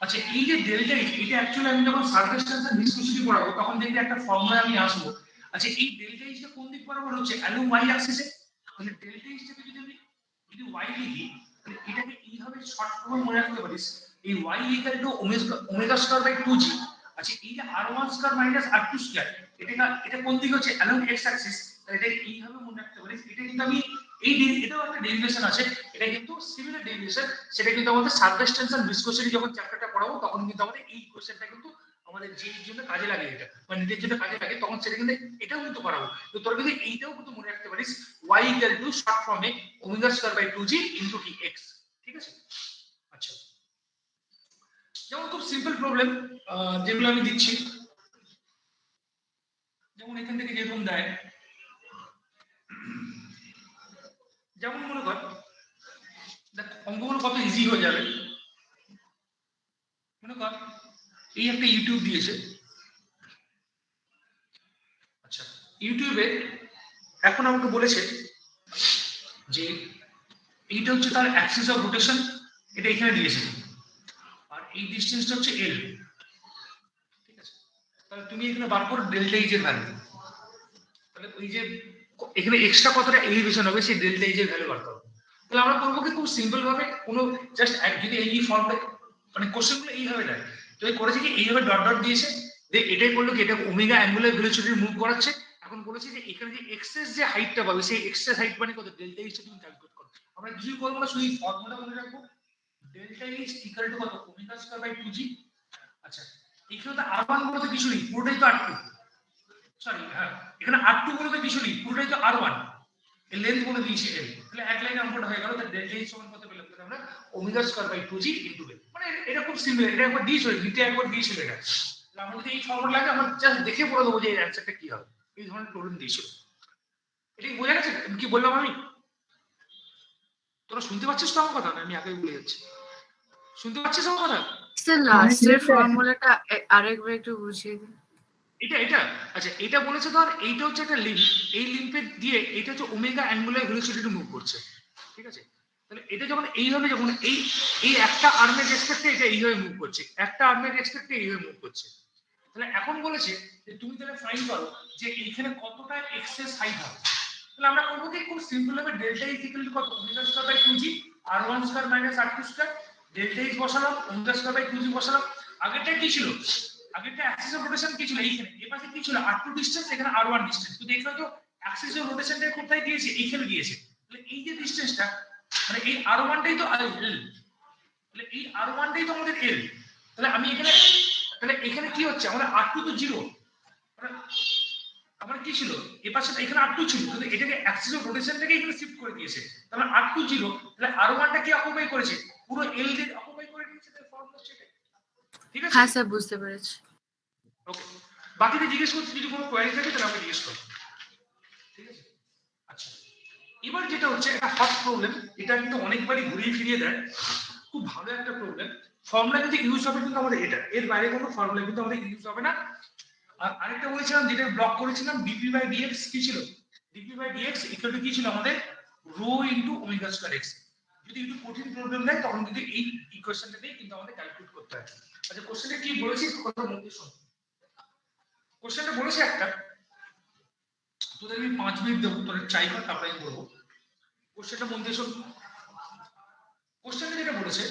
A: আচ্ছা এই যে ডেল্টা এটা অ্যাকচুয়ালি আমি যখন সারফেস টেনশন ভিসকোসিটি পড়াবো তখন দেখবি একটা ফর্মুলা আমি আসবো। আচ্ছা এই ডেল্টা ইজটা কোন দিক বরাবর হচ্ছে? অ্যালোং ওয়াই অ্যাক্সিসে। তাহলে ডেল্টা ইজটাকে যদি ওয়াই লিখি তাহলে এটাকে এইভাবে শর্ট ফর্মে মনে রাখতে পারিস, এই y equal to omega square by 2g। আচ্ছা এই যে r1 square minus r2 square এটা কোন দিকে হচ্ছে? অ্যালোং এক্স অ্যাক্সিস। তাহলে এটা এইভাবে মনে রাখতে পারিস। এটা কিন্তু আমি এটাও একটা ডেরিভেশন আছে, এটা কিন্তু সিমিলার ডেরিভেশন, সেটা কিন্তু আমাদের সারফেস টেনশন ভিসকোসিটি যখন চ্যাপ্টারটা পড়াবো তখন কিন্তু আমাদের এই কোশ্চেনটা কিন্তু আমাদের যেই জন্য কাজে লাগে, এটা মানে নিজের জন্য কাজে লাগে, তখন সেটা কিন্তু এটাও কিন্তু করাবো। তো তোর কিন্তু এইটাও কিন্তু মনে রাখতে পারিস, y ইকুয়াল টু শর্ট ফর্মে omega square by 2g into tx। ঠিক আছে, আচ্ছা যেমন খুব সিম্পল প্রবলেম যেগুলো আমি দিচ্ছি, যেমন এখান থেকে যেরকম দেয়, যেমন মনে কর দেখ অঙ্কগুলো কত ইজি হয়ে যাবে। মনে কর এই একটা ইউটিউব দিয়েছে, আচ্ছা ইউটিউবে এখন আমাকে বলেছে যে এইটা হচ্ছে তার অ্যাক্সিস অফ রোটেশন, এটা এখানে দিয়েছে, আর এই ডিসটেন্সটা হচ্ছে এল। ঠিক আছে, তাহলে তুমি এখানে বার করো ডেল্টা এইচ এর ভ্যালু। তাহলে ওই যে এখানে এক্সট্রা কতটা এলিভেশন হবে সেই ডেল্টা এইচ এর ভ্যালু বার করো। তাহলে আমরা করবো কি খুব সিম্পল ভাবে, কোনো জাস্ট যদি এই ফর্মটা মানে কোশ্চেনগুলো এইভাবে দেয়, তো করেছে কি এইভাবে ডট ডট দিয়েছে, যে এটাই বললো কি এটা ওমেগা অ্যাঙ্গুলার ভেলোসিটি মুভ করাচ্ছে। এখন বলেছে যে এখানে যে এক্সেস যে হাইটটা পাবে সেই এক্সেস হাইট মানে কত? ডেল্টা এইচ তুমি ক্যালকুলেট করো। আমরা কিছুই করবো না, শুধু এই ফর্মুলা মনে রাখবো, ডেল্টা এইচ ইকুয়াল টু কত? Omega square by 2g। আচ্ছা এখানে তো r1 বলতে কিছু নেই, পুরোটাই তো r2, সরি হ্যাঁ এখানে r2 বলতে কিছু নেই, পুরোটাই তো r1, এর লেন্থ বলে দিয়েছি l। তাহলে এক লাইন অঙ্কটা হয়ে গেল। তাহলে ডেল্টা এইচ সমান কত পেলাম? আমরা omega square by 2g into l। মানে এটা খুব সিম্পল, এটা একবার দিয়েছিল, দ্বিতীয় একবার দিয়েছিল এটা। তাহলে আমরা যদি এই ফর্মুলা লাগে আমরা জাস্ট দেখে পড়ে দেবো যে এর অ্যানসারটা কি হবে। এই ধরনের প্রবলেম দিয়েছিল। এটা কি বোঝা গেছে কি বললাম আমি? তোরা শুনতে পাচ্ছিস তো আমার কথা? আমি আগেই বলে যাচ্ছি, শুনতে পাচ্ছিস আমার কথা?
F: স্যার লাস্টের ফর্মুলাটা আরেকবার একটু বুঝিয়ে দিন।
A: এটা আচ্ছা এটা বলেছে ধর এইটা হচ্ছে একটা লিম্প, এই লিম্পের দিয়ে এটা হচ্ছে ওমেগা অ্যাঙ্গুলার ভেলোসিটি মুভ করছে। ঠিক আছে, তাহলে এটা যখন এইভাবে যখন এই একটা আর্মের রেসপেক্টে এটা এইভাবে মুভ করছে, একটা আর্মের রেসপেক্টে এইভাবে মুভ করছে। তাহলে এখন বলেছে যে তুমি তাহলে ফাইন্ড করো যে এইখানে কতটা এক্সেস হাইট হবে। তাহলে আমরা করবো কি খুব সিম্পল ভাবে ডেল্টা ইজ ইকুয়াল টু কত? Omega square by 2g r1 square minus r2 square. Delta is বসালাম, ওমেগা স্কয়ার বাই 2g বসালাম। আগেরটা কি ছিল? আগেরটা অ্যাক্সিস অফ রোটেশন কি ছিল? এইখানে এই পাশে কি ছিল? r2 ডিসটেন্স, এখানে r1 ডিসটেন্স। কিন্তু এখানে তো অ্যাক্সিস অফ রোটেশনটা কোথায় দিয়েছে? এইখানে দিয়েছে। তাহলে এই যে ডিসটেন্সটা মানে এই r1 টাই তো l, তাহলে এই r1 টাই তো আমাদের l। তাহলে আমি এখানে তাহলে এখানে কি হচ্ছে? আমাদের r2 তো 0, আমার কি ছিল এই পাশে? এখানে r2 ছিল, কিন্তু এটাকে অ্যাক্সিস অফ রোটেশন থেকে এখানে শিফট করে দিয়েছে। তাহলে r2 0, তাহলে r1 টা কি অকুপাই করেছে? পুরো l কে অকুপাই করে নিয়েছে। তার ফর্মুলা সেটা। ঠিক আছে,
F: হ্যাঁ স্যার বুঝতে পেরেছি।
A: ওকে বাকিটা জিজ্ঞেস করছি, যদি কোনো কোয়েরি থাকে তাহলে আমি জিজ্ঞেস করব। ঠিক আছে, আচ্ছা এবার যেটা হচ্ছে একটা হট প্রবলেম, এটা কিন্তু অনেকবারই ঘুরিয়ে ফিরিয়ে দেয়, খুব ভালো একটা প্রবলেম। ফর্মুলা কিন্তু ইউজ হবে কিন্তু আমাদের এটা, এর বাইরে কোনো ফর্মুলা কিন্তু আমাদের ইউজ হবে না। আর আরেকটা বলেছিলাম যেটা ব্লক করেছিলাম, dp বাই dx কি ছিল? dp by dx equal to কি ছিল আমাদের? Rho into omega square x। যদি একটু কঠিন প্রবলেম দেয় তখন কিন্তু এই ইকুয়েশনটা দিয়ে কিন্তু আমাদের ক্যালকুলেট করতে হয়। আচ্ছা কোশ্চেনটা কি বলেছি কথা মন দিয়ে শোন। কোশ্চেনটা বলেছে একটা, তোদের আমি 5 মিনিট দেবো, তোদের চাই কর তারপরে আমি বলবো। কোশ্চেনটা মন দিয়ে শোন। কোশ্চেনটা যেটা বলেছে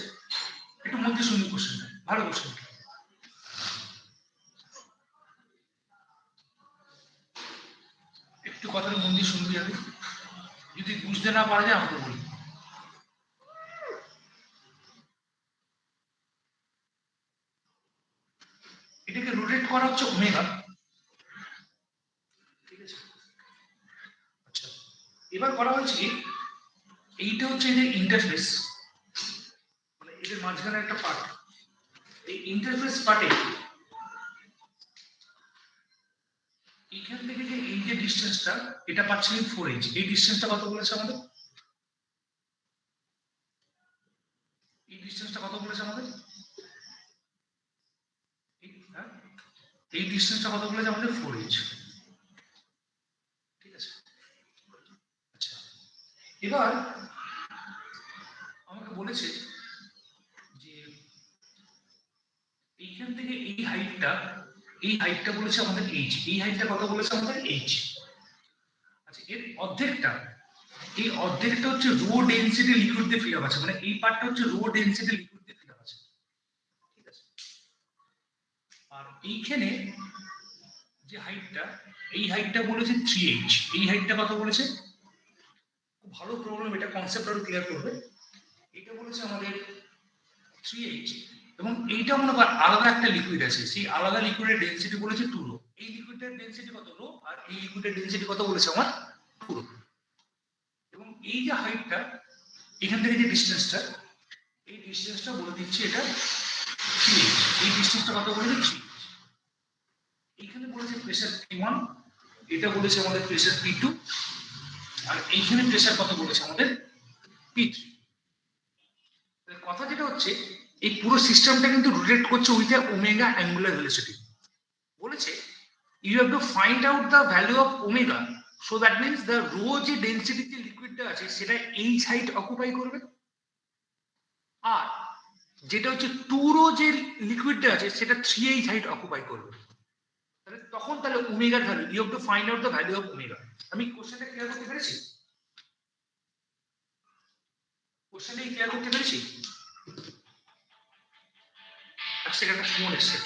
A: একটু মন দিয়ে শুনুন, কোশ্চেনটা ভালো কোশ্চেন। একটু কথাটা মন দিয়ে শুনবি, আমি যদি বুঝতে না পারা যায় আমাকে বলি। এটাকে রোটেট করা হচ্ছে ওমেগা। ঠিক আছে, আচ্ছা এবার করা হচ্ছে কি, এইটা হচ্ছে যে ইন্টারফেস, মানে এদের মাঝখানে একটা পার্ট, এই ইন্টারফেস পার্টে এইখান থেকে যে এই যে ডিসটেন্সটা এটা পাচ্ছিলেন 4h, এই ডিসটেন্সটা কত বলেছে আমাদের? এই ডিসটেন্সটা কত বলেছে আমাদের? এই ডিসটেন্সটা কত বলেছে আমাদের? 4h। ঠিক আছে, আচ্ছা এবার আমাকে বলেছে যে এইখান থেকে এই হাইটটা বলেছে আমাদের h, এই হাইটটা কত বলেছে আমাদের? h। আচ্ছা এর অর্ধেকটা, এই অর্ধেকটা হচ্ছে রো ডেনসিটি লিকুইড দিয়ে ফিল আপ আছে, মানে এই পার্টটা হচ্ছে রো ডেনসিটি লিকুইড দিয়ে ফিল আপ আছে। ঠিক আছে, আর এইখানে যে হাইটটা, এই হাইটটা বলেছে 3h, এই হাইটটা কত বলেছে? খুব ভালো প্রবলেম, এটা কনসেপ্ট আরো ক্লিয়ার করবে। এটা বলেছে আমাদের 3h, এবং এইটা মনে কর আলাদা একটা লিকুইড আছে, সেই আলাদা লিকুইডের ডেনসিটি বলেছে 2 রো। এই লিকুইডের ডেনসিটি কত? রো। আর এই লিকুইডের ডেনসিটি কত বলেছে আমার? 2 রো। এবং এই যে হাইটটা, এখান থেকে যে ডিসটেন্সটা, এই ডিসটেন্সটা বলে দিচ্ছি এটা 3h। এই ডিসটেন্সটা কত বলেছে? 3h। এইখানে বলেছে প্রেসার P1, এটা বলেছে আমাদের প্রেসার P2, আর এইখানে প্রেসার কত বলেছে আমাদের? P3। কথা যেটা হচ্ছে, এই পুরো সিস্টেমটা কিন্তু রোটেট করছে উইথ ওমেগা অ্যাঙ্গুলার ভেলোসিটি। বলেছে you have to find out the value of omega, so that means the rho যে ডেনসিটি যে লিকুইডটা আছে সেটা এইচ হাইট অকুপাই করবে, আর যেটা হচ্ছে 2 রো যে লিকুইডটা আছে সেটা 3h হাইট অকুপাই করবে। তাহলে তখন তাহলে ওমেগার value, you have to find out the value of omega. আমি কোশ্চেনটা ক্লিয়ার করতে পেরেছি? কোশ্চেনটা ক্লিয়ার করতে পেরেছি? এক সেকেন্ড, একটা ফোন এসছে।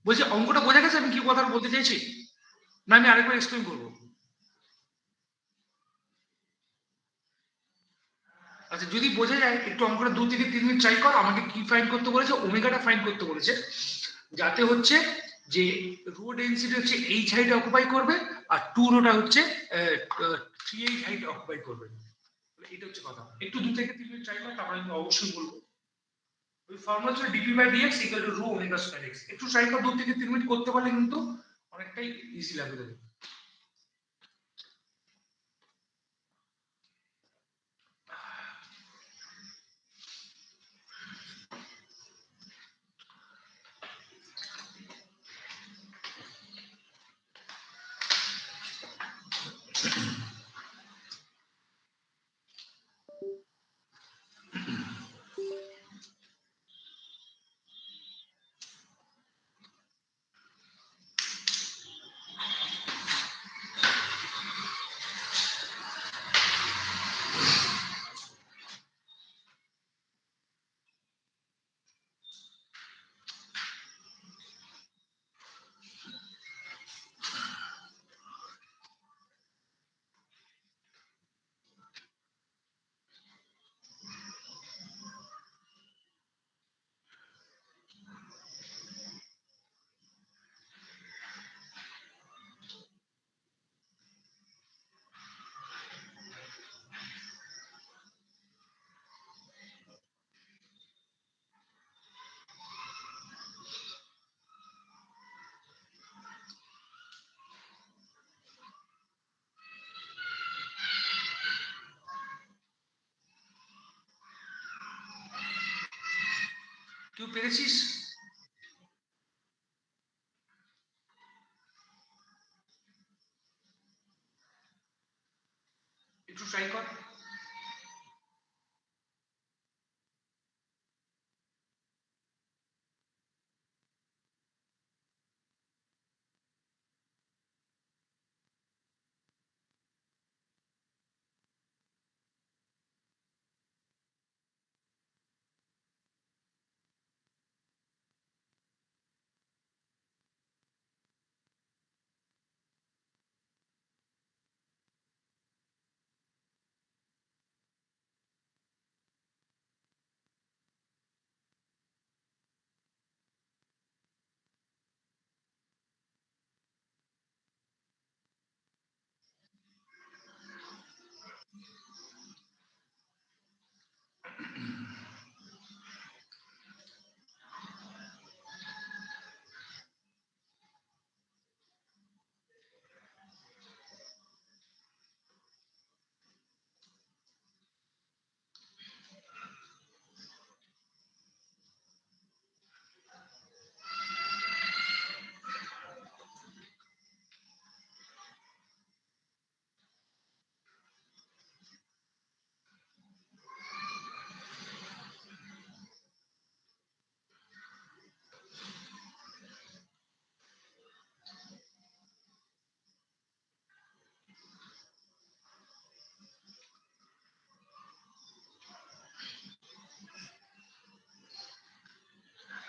A: বলছি অঙ্কটা বোঝা গেছে আমি কি কথা বলতে চাইছি, না আমি আরেকবার এক্সপ্লেন করবো? আচ্ছা যদি বোঝা যায় একটু অঙ্কটা 2 থেকে 3 মিনিট ট্রাই কর। আমাকে কি ফাইন্ড করতে বলেছে? ওমেগাটা ফাইন্ড করতে বলেছে, যাতে হচ্ছে যে রো ডেনসিটি হচ্ছে এইচ হাইট অকুপাই করবে, আর 2 রোটা হচ্ছে 3h হাইট অকুপাই করবে। এটা হচ্ছে কথা। একটু 2 থেকে 3 মিনিট ট্রাই কর, তারপরে আমি অবশ্যই বলবো। ওই ফর্মুলা হচ্ছে dp/dx = rho omega square x। একটু ট্রাই কর, 2 থেকে 3 মিনিট করতে পারলে কিন্তু অনেকটাই ইজি লাগবে দেখবে। পেরেছিস? একটু ট্রাই কর।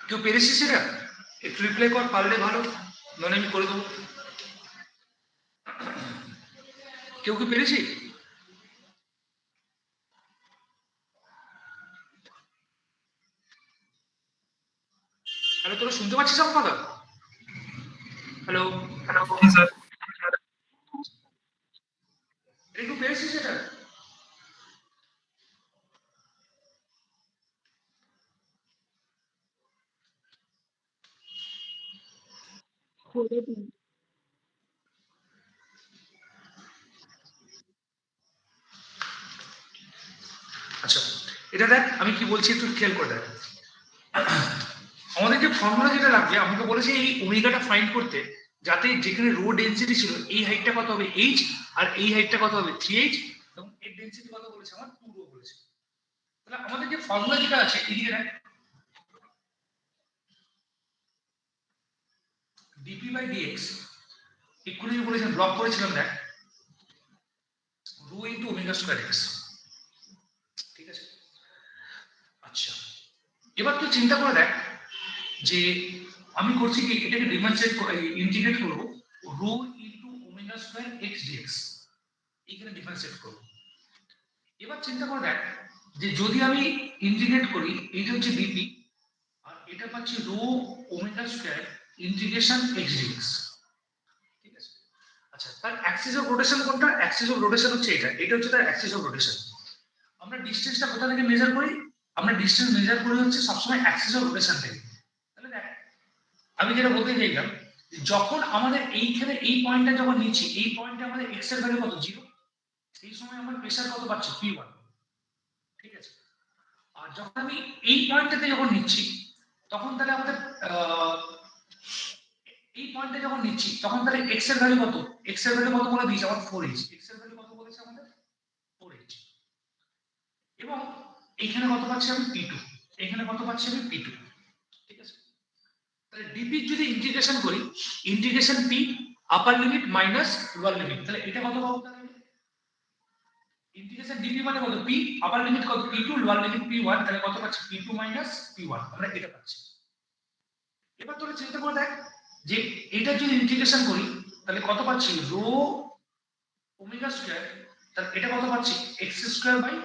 A: কেউ পেরেছিস এটা? একটু রিপ্লাই কর, পারলে ভালো, নইলে আমি করে দেবো। কেউ কি পেরেছি? হ্যালো, তোরা শুনতে পাচ্ছিস আমার কথা? হ্যালো,
E: জি স্যার।
A: একটু পেরেছিস এটা? আচ্ছা, এটা দেখ আমি কি বলছি, একটু খেয়াল করে দেখ। আমাদের যে ফর্মুলা যেটা লাগবে, আমাকে বলেছে এই ওমেগাটা ফাইন্ড করতে, যাতে যেখানে রো ডেনসিটি ছিল এই হাইটটা কত হবে এইচ, আর এই হাইটটা কত হবে 3h, এবং এর ডেনসিটি কত বলেছে আমার 2 রো বলেছে। তাহলে আমাদের যে ফর্মুলা যেটা আছে এদিকে দেখ, dp বাই dx ইকুয়ালি বলেছেন, ব্লক করেছিলাম দেখ, rho into omega square x। ঠিক আছে, আচ্ছা এবার তুই চিন্তা করে দেখ যে আমি করছি কি, এটাকে ডিফারেন্সিয়েট ইন্টিগ্রেট করব rho into omega square x dx, এখানে ডিফারেন্সিয়েট করব। এবার চিন্তা করে দেখ যে যদি আমি ইন্টিগ্রেট করি, এইটা হচ্ছে dp আর এটা পাচ্ছি rho omega square integration x dx। ঠিক আছে, আচ্ছা তার অ্যাক্সিস অফ রোটেশন কোনটা? অ্যাক্সিস অফ রোটেশন হচ্ছে এটা, এটা হচ্ছে তার অ্যাক্সিস অফ রোটেশন। আমরা ডিসটেন্সটা কোথা থেকে মেজার করি? আমরা ডিসটেন্স মেজার করি হচ্ছে সবসময় অ্যাক্সিস অফ রোটেশন থেকে। তাহলে দেখ আমি যেটা বলতে চাইলাম, যখন আমাদের এইখানে এই পয়েন্টটা যখন নিচ্ছি, এই পয়েন্টে আমাদের এক্স এর ভ্যালু কত 0, সেই সময় আমার প্রেসার কত পাচ্ছি P1। ঠিক আছে, আর যখন আমি এই পয়েন্টটাতে যখন নিচ্ছি, তখন তাহলে আমাদের এই পয়েন্টে যখন নিচ্ছি তখন তাহলে এক্স এর ভ্যালু কত, এক্স এর ভ্যালু কত বলে দিয়েছে আমার 4h, এক্স এর ভ্যালু কত বলেছে আমাদের 4h, এবং এইখানে কত পাচ্ছি আমি P2, এখানে কত পাচ্ছি আমি P2। ঠিক আছে, তাহলে ডিপি যদি ইন্টিগ্রেশন করি, ইন্টিগ্রেশন পি আপার লিমিট মাইনাস লোয়ার লিমিট, তাহলে এটা কত পাবো? তাহলে ইন্টিগ্রেশন ডিপি মানে কত, পি আপার লিমিট কত P2, লোয়ার লিমিট P1, তাহলে কত পাচ্ছি P2 মাইনাস P1, আমরা এটা পাচ্ছি। এবার তোরা চিন্তা করে দেখ যে এটা যদি ইন্টিগ্রেশন করি তাহলে কত পাচ্ছি, রো ওমেগা স্কয়ার, তাহলে এটা কত পাচ্ছি x স্কয়ার বাই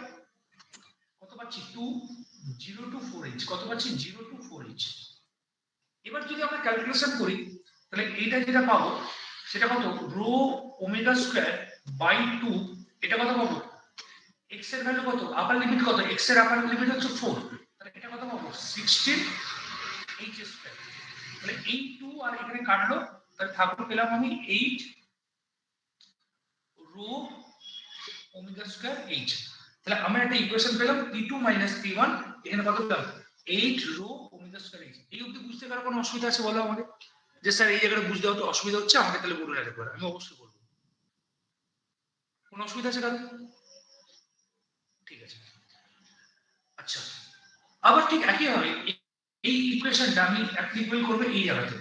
A: কত পাচ্ছি 2 0 টু 4h, কত পাচ্ছি 0 টু 4h। এবার যদি আমরা ক্যালকুলেশন করি তাহলে এইটা যেটা পাবো সেটা কত, রো ওমেগা স্কয়ার বাই 2, এটা কত পাবো, x এর ভ্যালু কত, আপার লিমিট কত, x এর আপার লিমিট হচ্ছে 4, তাহলে এটা কত পাবো 16 h স্কয়ার। তাহলে এই 2 আর এখানে কাটলো, তাহলে থাকলো পেলাম আমি 8 রো ওমেগা স্কয়ার h। তাহলে আমরা একটা ইকুয়েশন পেলাম P2 মাইনাস P1, এখানে কত পেলাম 8 রো ওমেগা স্কয়ার এইচ। এই অবধি বুঝতে কারো কোনো অসুবিধা আছে বলো আমাকে, যে স্যার এই জায়গাটা বুঝতে হতো অসুবিধা হচ্ছে আমাকে, তাহলে বলুন একবার, আমি অবশ্যই বলবো। কোনো অসুবিধা আছে কারো? ঠিক আছে, আচ্ছা। আবার ঠিক একইভাবে এই ইকুয়েশনটা আমি অ্যাপ্লিকেবল করব এই জায়গাতে।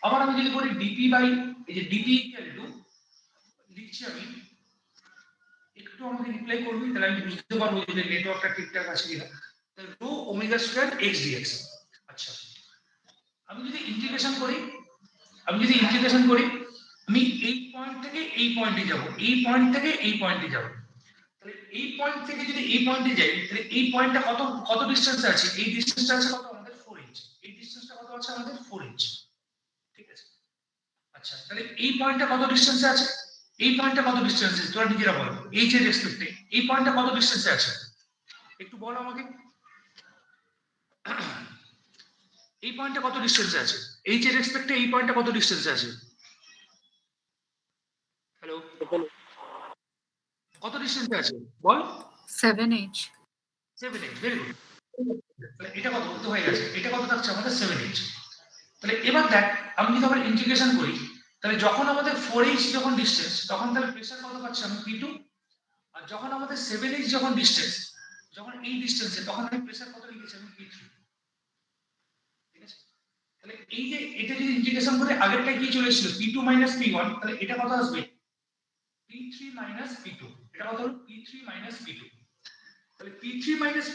A: আবার আমি যদি বলি ডিপি বাই, এই যে ডিপি ইকুয়াল টু লিখছি আমি, একটু আমাকে রিপ্লাই করবি তাহলে আমি বুঝতে পারবো যে নেটওয়ার্কটা ঠিকঠাক আছে কিনা। Rho omega square x dx. আচ্ছা, আমি যদি ইন্টিগ্রেশন করি, আমি এই পয়েন্ট থেকে এই পয়েন্টে যাব, এই পয়েন্ট থেকে এই পয়েন্টে যাব, তাহলে এই পয়েন্ট থেকে যদি এই পয়েন্টে যাই, তাহলে এই পয়েন্টটা কত কত ডিসটেন্সে আছে? এই ডিসটেন্সটা আছে কত আমাদের 4 ইঞ্চ। এই ডিসটেন্সটা কত আছে আমাদের 4 ইঞ্চ। ঠিক আছে, আচ্ছা তাহলে এই পয়েন্টটা কত ডিসটেন্সে আছে? এই পয়েন্টটা কত ডিসটেন্সে, তোমরা নিজেরা বলো, এইচ এর রেসপেক্টে এই পয়েন্টটা কত ডিসটেন্সে আছে একটু বলো আমাকে। এই পয়েন্টটা কত ডিসটেন্সে আছে? এইচ এর রেসপেক্টে এই পয়েন্টটা কত ডিসটেন্সে আছে? হ্যালো, কত ডিসটেন্সে আছে বল?
F: 7h।
A: 7h, very good. তাহলে এটা কত তো হয়ে গেছে, এটা কত থাকছে আমাদের 7h। তাহলে এবার দেখ, আমি যদি আবার ইন্টিগ্রেশন করি, তাহলে যখন আমাদের 4h যখন ডিসটেন্স, তখন তাহলে প্রেসার কত পাচ্ছি আমি? P2। আর যখন আমাদের 7h যখন ডিসটেন্স, যখন এই ডিসটেন্সে, তখন আমি প্রেসার কত লিখেছি আমি? P3। ঠিক আছে, তাহলে এই যে এটা যদি ইন্টিগ্রেশন করে, আগেরটা কি চলে এসেছিল P2 P1, তাহলে এটা কত আসবে? P3 P2। এটা কত হলো? P3 P2। তাহলে P3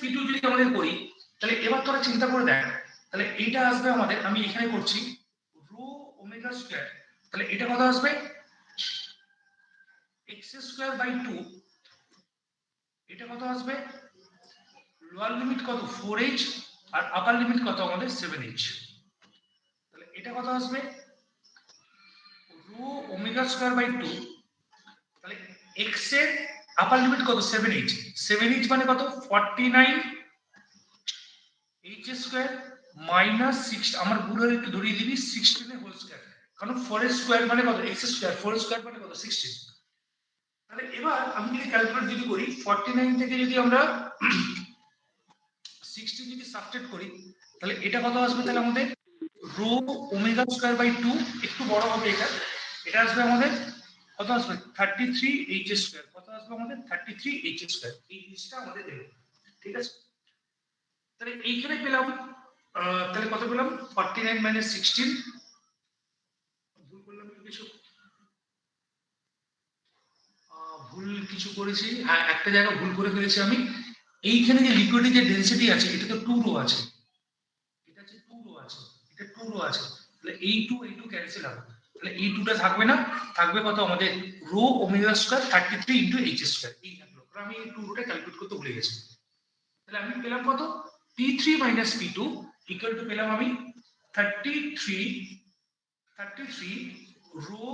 A: P2 যদি আমাদের করি, তাহলে এবার তোরা চিন্তা করে দেখ, তাহলে এটা আসবে আমাদের, আমি এখানে করছি রো ওমেগা স্কয়ার, তাহলে এটা কত আসবে? x square by 2। এটা কত আসবে? লোয়ার লিমিট কত? 4h, আর আপার লিমিট কত আমাদের? 7h। তাহলে এটা কত আসবে? Rho omega square by 2। তাহলে x এর আপার লিমিট কত? 7h। 7h মানে কত? 49 h স্কয়ার মাইনাস 6, আমার ভুল হলে একটু ধরিয়ে দিবি, 16 এর হোল স্কয়ার, কারণ 4 এর স্কয়ার মানে কত? x স্কয়ার, 4 এর স্কয়ার মানে কত? 16। তাহলে এবার আমি যদি ক্যালকুলেট যদি করি, 49 থেকে যদি আমরা 16 যদি সাবট্রাক্ট করি, তাহলে এটা কত আসবে? তাহলে আমাদের রো ওমেগা স্কয়ার বাই 2, একটু বড় হবে এটা, এটা আসবে আমাদের কত আসবে? 33 h স্কয়ার। কত আসবে আমাদের? 33 h স্কয়ার। এই জিনিসটা আমাদের দেবে। ঠিক আছে, তাহলে এইখানে পেলাম, তাহলে কত পেলাম? 49 - 16। ভুল করলাম কি কিছু? ভুল কিছু করেছি, হ্যাঁ একটা জায়গা ভুল করে ফেলেছি আমি। এইখানে যে লিকুইডের যে ডেনসিটি আছে, এটা তো 2 রো আছে, এটা হচ্ছে 2 রো আছে, এটা 2 রো আছে, তাহলে এই 2 ক্যান্সেল হবে, তাহলে এই 2টা থাকবে না, থাকবে কত আমাদের? Rho omega square 33 h square. এই থাকলো, কারণ আমি এই 2 রোটা ক্যালকুলেট করতে ভুলে গেছি। তাহলে আমি পেলাম কত? P3 P2 ইকুয়াল টু পেলাম আমি 33 রো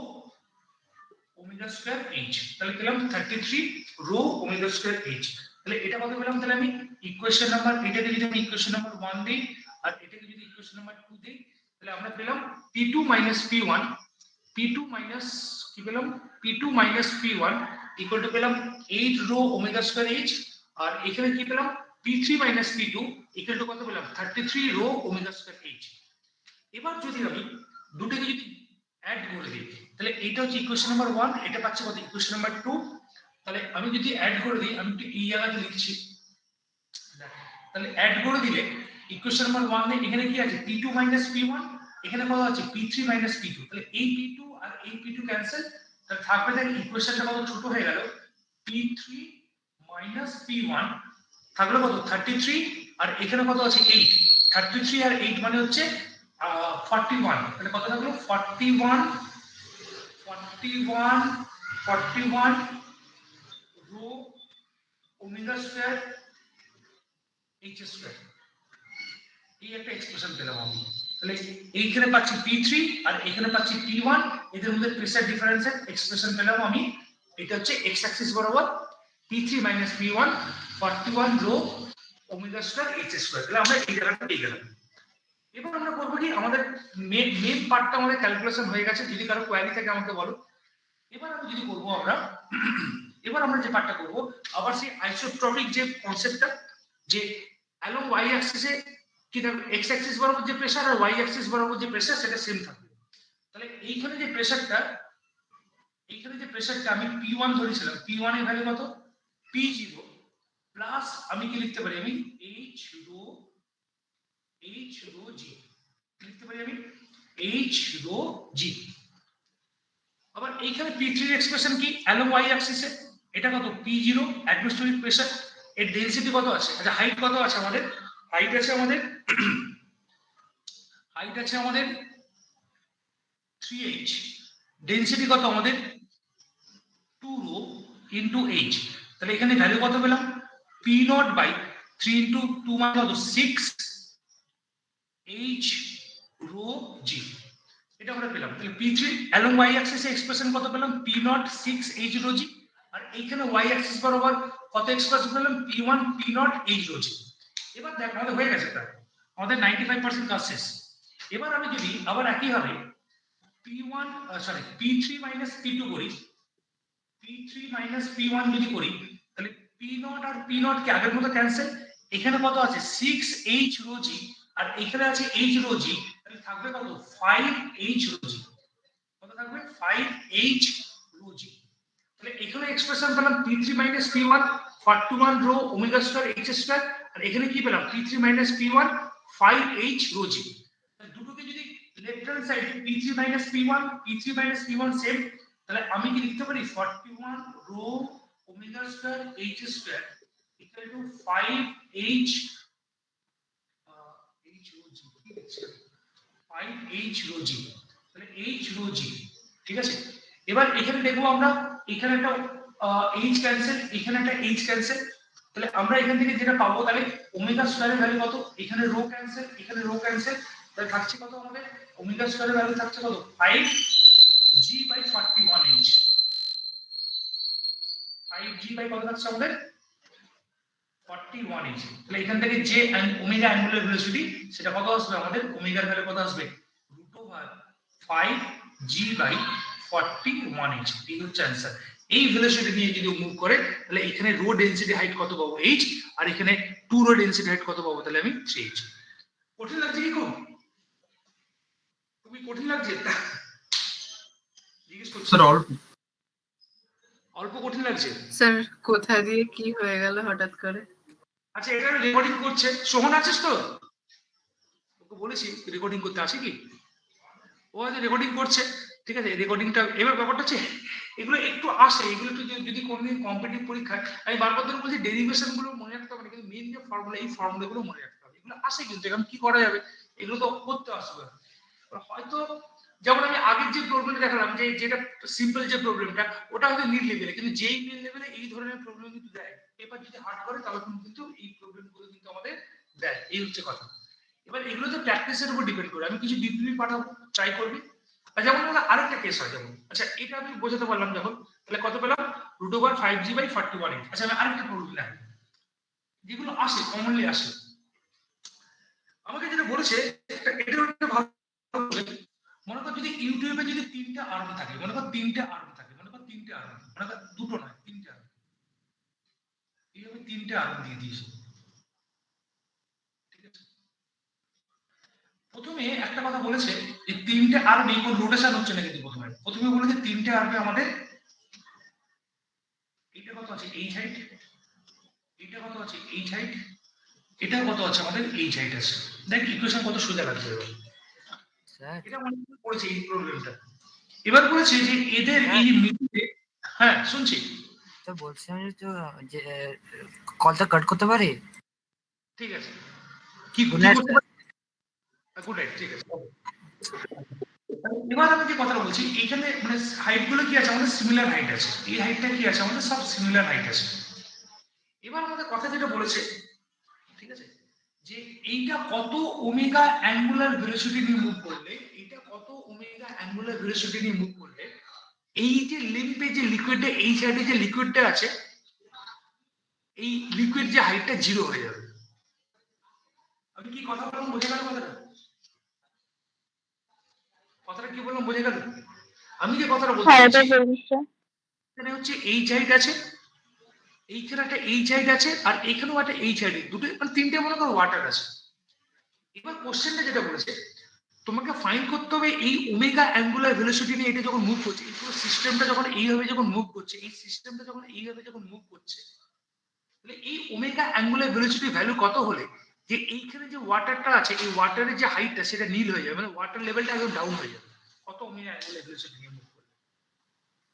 A: ওমেগা স্কয়ার h। তাহলে পেলাম 33 রো ওমেগা স্কয়ার h। তাহলে এটা কত পেলাম? তাহলে আমি ইকুয়েশন নাম্বার, এটাকে যদি আমি ইকুয়েশন নাম্বার 1 দেই, আর এটাকে যদি ইকুয়েশন নাম্বার 2 দেই, তাহলে আমরা পেলাম P2 P1, P2 মাইনাস কি পেলাম? P2 P1 ইকুয়াল টু পেলাম 8 রো ওমেগা স্কয়ার h। আর এখানে কি পেলাম? P3 P2 ইকুয়াল টু কত পেলাম? 33 রো ওমেগা স্কয়ার h। এবার যদি আমি দুটোকে যদি অ্যাড করে দিই, তাহলে এটা হচ্ছে ইকুয়েশন নাম্বার 1, এটা পাচ্ছি কত? Equation number 2। তাহলে আমি যদি অ্যাড করে দিই, আমি একটু এই জায়গাতে লিখছি, তাহলে অ্যাড করে দিলে ইকুয়েশন নাম্বার 1 এ এখানে কি আছে? P2 P1, এখানে কত আছে? P3 P2। তাহলে এই P2 আর এই P2 ক্যান্সেল, তাহলে থাকবে দেখ ইকুয়েশনটা কত ছোট হয়ে গেল, P3 P1 থাকলো কত? 33, আর এখানে কত আছে? 8। 33 আর 8 মানে হচ্ছে 41। তাহলে কত থাকলো? 41 rho omega square h square. এই একটা এক্সপ্রেশন পেলাম আমি। তাহলে এইখানে পাচ্ছি P3 আর এখানে পাচ্ছি P1, এদের মধ্যে প্রেসার ডিফারেন্সের এক্সপ্রেশন পেলাম আমি। এটা হচ্ছে x অ্যাক্সিস বরাবর P3 P1 41 rho omega square h square. তাহলে আমরা এই জায়গাটা পেয়ে গেলাম। এবার আমরা করব কি, আমাদের মেন পার্টটা আমাদের ক্যালকুলেশন হয়ে গেছে, যদি কারো কোয়েরি থাকে আমাকে বলো। এবার আমি যদি করব এবার আমরা যে পার্টটা করব, আবার সেই আইসোট্রপিক যে কনসেপ্টটা, যে অ্যালং y অ্যাক্সিসে কি থাকবে, এক্স অ্যাক্সিস বরাবর যে প্রেসার আর ওয়াই অ্যাক্সিস বরাবর যে প্রেসার সেটা সেম থাকবে। তাহলে এইখানে যে প্রেসারটা আমি P1 ধরেছিলাম, P1 এর ভ্যালু কত, P0 প্লাস আমি কি লিখতে পারি, আমি H rho g লিখতে পারি, আমি H rho g। আবার এইখানে P3 এর এক্সপ্রেশন কি, অ্যালং y অ্যাক্সিসে এটা কত, P0 অ্যাটমসফিয়ারিক প্রেসার, এর ডেনসিটি কত আছে, আচ্ছা হাইট কত আছে আমাদের, হাইট আছে আমাদের 3h, ডেনসিটি কত আমাদের 2 rho into h। তাহলে এখানে ভ্যালু কত পেলাম, P0 বাই 3 into 2 মানে কত 6 h rho g, এটা আমরা পেলাম। তাহলে P3 along y axis এ এক্সপ্রেশন কত পেলাম, P0 6 h rho g, আর এইখানে y axis বরাবর কত এক্সপ্রেশন পেলাম, P1 P0 h rho g। এবার দেখ আমাদের হয়ে গেছে, তাই আমাদের 95% কাজ শেষ। এবার আমি যদি আবার একই ভাবে P3 minus P2 করি, P3 minus P1 যদি করি, তাহলে P0 আর P0 কে আগের মতো ক্যান্সেল, এখানে কত আছে 6h rho g আর এখানে আছে h rho g, তাহলে থাকবে কত 5h rho g, কত থাকবে 5h rho g। তাহলে এখানে এক্সপ্রেশন পেলাম P3 minus P1 41 rho omega square h square, আর এখানে কি পেলাম P3 minus P1 5h rho g। দুটোকে যদি লেফট হ্যান্ড সাইডে P3 minus P1 সেম, তাহলে আমি কি লিখতে পারি 41 rho omega square h square equal to 5h rho g, 5h rho g, তাহলে h rho g, ঠিক আছে। এবার এখানে দেখবো আমরা, এখানে একটা h ক্যান্সেল, এখানে একটা h ক্যান্সেল, তাহলে আমরা এখান থেকে যেটা পাবো, তাহলে ওমেগা স্কয়ারের ভ্যালু কত, এখানে রো ক্যান্সেল, এখানে রো ক্যান্সেল, তাহলে থাকছে কত আমাদের, ওমেগা স্কয়ারের ভ্যালু থাকছে কত 5g by 41h, 5g by কত থাকছে আমাদের 41h। তাহলে এখান থেকে যে ওমেগা অ্যাঙ্গুলার ভেলোসিটি সেটা কত আসবে আমাদের, ওমেগার ভ্যালু কত আসবে √5g বাই 41h, এই হচ্ছে অ্যানসার। এই ভেলোসিটি নিয়ে যদি মুভ করে, তাহলে এখানে রো ডেনসিটি হাইট কত পাবো h, আর এখানে 2 রো ডেনসিটি হাইট কত পাবো, তাহলে আমি 3h। কঠিন লাগছে কি, খুবই কঠিন লাগছে, জিজ্ঞেস করছি
E: স্যার
A: অল্প কঠিন লাগছে।
F: স্যার কোথা দিয়ে কি হয়ে গেল হঠাৎ করে?
A: আচ্ছা এটা রেকর্ডিং করছে, সোহন আছিস তো, ওকে বলেছি রেকর্ডিং করতে, আসে কি, ও আজ রেকর্ডিং করছে, ঠিক আছে। রেকর্ডিংটা এবার ব্যাপারটা হচ্ছে এগুলো একটু আসে, এগুলো একটু যদি কোনদিন কম্পিটিটিভ পরীক্ষায়, আমি বারবার ধরে বলছি ডেরিভেশন গুলো মনে রাখতে হবে না, কিন্তু মেইন যে ফর্মুলা, এই ফর্মুলা গুলো মনে রাখতে হবে। এগুলো আসে কিন্তু এখন কি করা যাবে, এগুলো তো করতে আসবে হয়তো। যেমন আমি আগের যে প্রবলেমটা দেখালাম, যে যেটা সিম্পল যে প্রবলেমটা, ওটা হয়তো মিড লেভেলে, কিন্তু যেই মিড লেভেলে এই ধরনের প্রবলেম কিন্তু দেয়, পেপার যদি হার্ড করে তাহলে কিন্তু এই প্রবলেম গুলো কিন্তু আমাদের দেয়, এই হচ্ছে কথা। এবার এগুলো তো প্র্যাকটিসের উপর ডিপেন্ড করে, আমি কিছু বিবৃতি পাঠাবো, ট্রাই করবি। যেমন আরেকটা কেস হয়, যেমন আচ্ছা এটা আমি বোঝাতে পারলাম যখন, তাহলে কত পেলাম √5g বাই 41h। আচ্ছা আমি আরেকটা প্রবলেম দেখাই, যেগুলো আসে কমনলি আসে, আমাকে যেটা বলেছে এটা একটা ভালো, মনে কর যদি ইউটিউবে যদি 3টা আর্ম থাকে, মনে কর 3টে আর্ম থাকে, মনে কর 3টে আর্ম, মনে কর দুটো নয় 3টে আর্ম, এইভাবে 3টে আর্ম দিয়ে দিয়েছে, ঠিক আছে। প্রথমে একটা কথা বলেছে, এই 3টে আর্মে কোন রোটেশন হচ্ছে না, কিন্তু প্রথমে বলেছে 3টে আর্মে আমাদের এটা কত আছে h হাইট, এটা কত আছে h হাইট, এটা কত আছে আমাদের h হাইট আছে। দেখ ইকুয়েশন কত সোজা লাগছে এবার,
B: স্যার
A: এটা মনে পড়েছে এই প্রবলেমটা। এবার বলেছে যে এদের এই মিডিলে, হ্যাঁ শুনছি
B: তো বলছিলাম যে, তো যে কলটা কাট করতে পারি।
A: ঠিক আছে, কি
B: Good night,
A: করতে পারি, গুড নাইট, ঠিক আছে। এবার আমি যে কথাটা বলছি, এইখানে মানে হাইট গুলো কি আছে আমাদের সিমিলার হাইট আছে, এই হাইটটা কি আছে আমাদের সব সিমিলার হাইট আছে। এবার আমাদের কথা যেটা বলেছে, ঠিক আছে, যে এইটা কত ওমেগা অ্যাঙ্গুলার ভেলোসিটি নিয়ে মুভ করলে, এইটা কত ওমেগা অ্যাঙ্গুলার ভেলোসিটি নিয়ে মুভ করলে এই যে লিম্পে যে লিকুইডটা, এই সাইডে যে লিকুইডটা আছে, এই লিকুইড যে হাইটটা 0 হয়ে যাবে। আমি কি কথা বললাম, বোঝা গেল কথাটা, কথাটা কি বললাম বোঝা গেল? আমি যে কথাটা বলছি এখানে হচ্ছে h হাইট আছে, এইখানে একটা h হাইট আছে, আর এখানেও একটা h হাইট, দুটো মানে 3টে মনে করো ওয়াটার আছে। এবার কোশ্চেনটা যেটা বলেছে তোমাকে ফাইন্ড করতে হবে এই ওমেগা অ্যাঙ্গুলার ভেলোসিটি নিয়ে এটা যখন মুভ করছে, এই পুরো সিস্টেমটা যখন এইভাবে যখন মুভ করছে, এই সিস্টেমটা যখন এইভাবে যখন মুভ করছে, তাহলে এই ওমেগা অ্যাঙ্গুলার ভেলোসিটি ভ্যালু কত হলে যে এইখানে যে ওয়াটারটা আছে এই ওয়াটারের যে হাইটটা সেটা নীল হয়ে যাবে, মানে ওয়াটার লেভেলটা একদম ডাউন হয়ে যাবে কত ওমেগা অ্যাঙ্গুলার ভেলোসিটি নিয়ে মুভ করলে।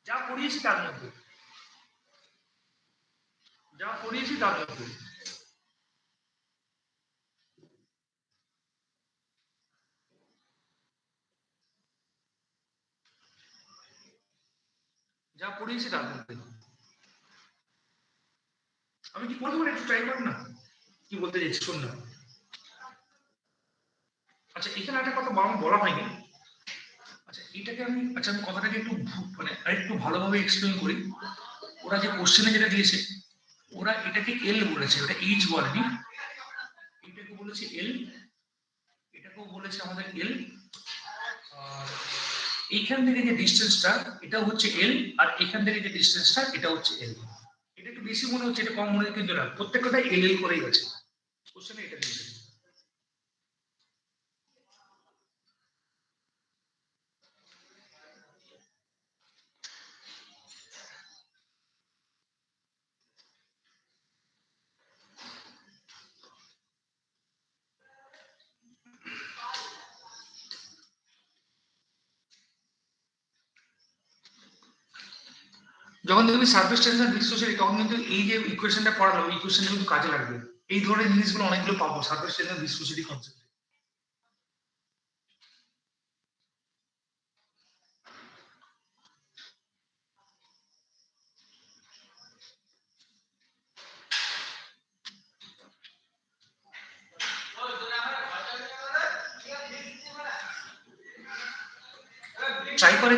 A: যা পড়িয়েছি তার মধ্যে, যা পড়িয়েছি তার মধ্যে যা পড়িয়েছি তার মধ্যে। আমি কি করবো একটু ট্রাই করো না, কি বলতে চাইছি শোন না। আচ্ছা এখানে একটা কথা বলা হয়নি। আচ্ছা এটাকে আমি কথাটাকে একটু মানে আরেকটু ভালোভাবে এক্সপ্লেন করি। ওরা যে কোশ্চেনে যেটা দিয়েছে, ওরা এটাকে এল বলেছে, ওটা এইচ বলেনি, এটাকে বলেছে এল, এটাকেও বলেছে আমাদের এল, আর এইখান থেকে যে ডিস্টেন্সটা এটা হচ্ছে এল, আর এখান থেকে যে ডিস্টেন্সটা এটা হচ্ছে এল। এটা একটু বেশি মনে হচ্ছে, এটা কম মনে হচ্ছে, কিন্তু না, প্রত্যেকটা এল এল করেই গেছে কোশ্চেনে এটা দিয়েছে। যখন তুমি সার্ফেস টেনশন ভিসকোসিটি তখন কিন্তু এই যে ইকুয়েশনটা পড়ালাম এই ইকুয়েশনটা কিন্তু কাজে লাগবে। এই ধরনের জিনিসগুলো অনেকগুলো পাবো surface tension viscosity concept. Try করে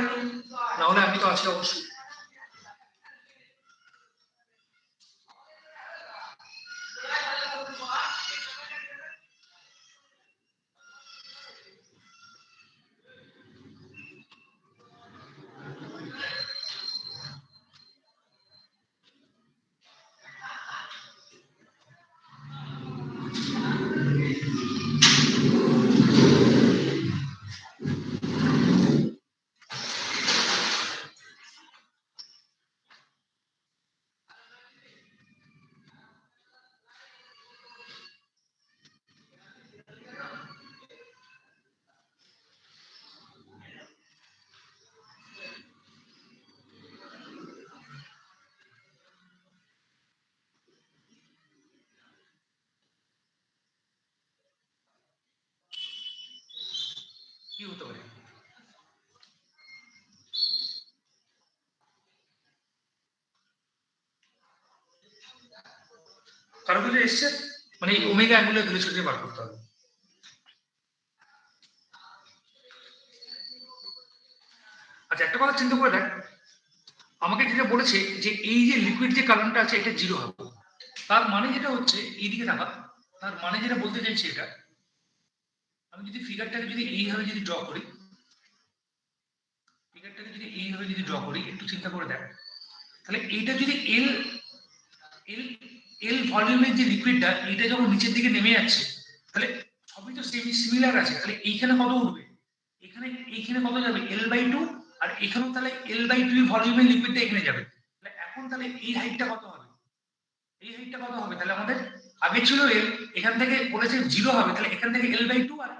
A: না হলে আমি তো আছি অবশ্যই। কি হতে পারে? কারো কিছু এসছে মানে এই ওমেগা অ্যাঙ্গুলার ভেলোসিটি বার করতে হবে। আচ্ছা একটা কথা চিন্তা করে দেখ, আমাকে যেটা বলেছে যে এই যে লিকুইড যে কালারটা আছে এটা জিরো হবে, তার মানে যেটা হচ্ছে এইদিকে দেখা, তার মানে যেটা বলতে চাইছি এটা, আমি যদি ফিগারটাকে যদি এইভাবে যদি ড্র করি, ফিগারটাকে যদি এইভাবে যদি ড্র করি একটু চিন্তা করে দেখ, তাহলে এইটা যদি এল এল এল ভলিউমের যে লিকুইডটা এটা যখন নিচের দিকে নেমে যাচ্ছে, তাহলে সবই তো সিমিলার আছে, তাহলে এইখানে কত উঠবে, এখানে এইখানে কত যাবে L/2, আর এখানেও তাহলে L/2 ভলিউমের লিকুইডটা এখানে যাবে। তাহলে এখন তাহলে এই হাইটটা কত হবে, এই হাইটটা কত হবে, তাহলে আমাদের আগে ছিল এল, এখান থেকে বলেছে জিরো হবে, তাহলে এখান থেকে L/2 আর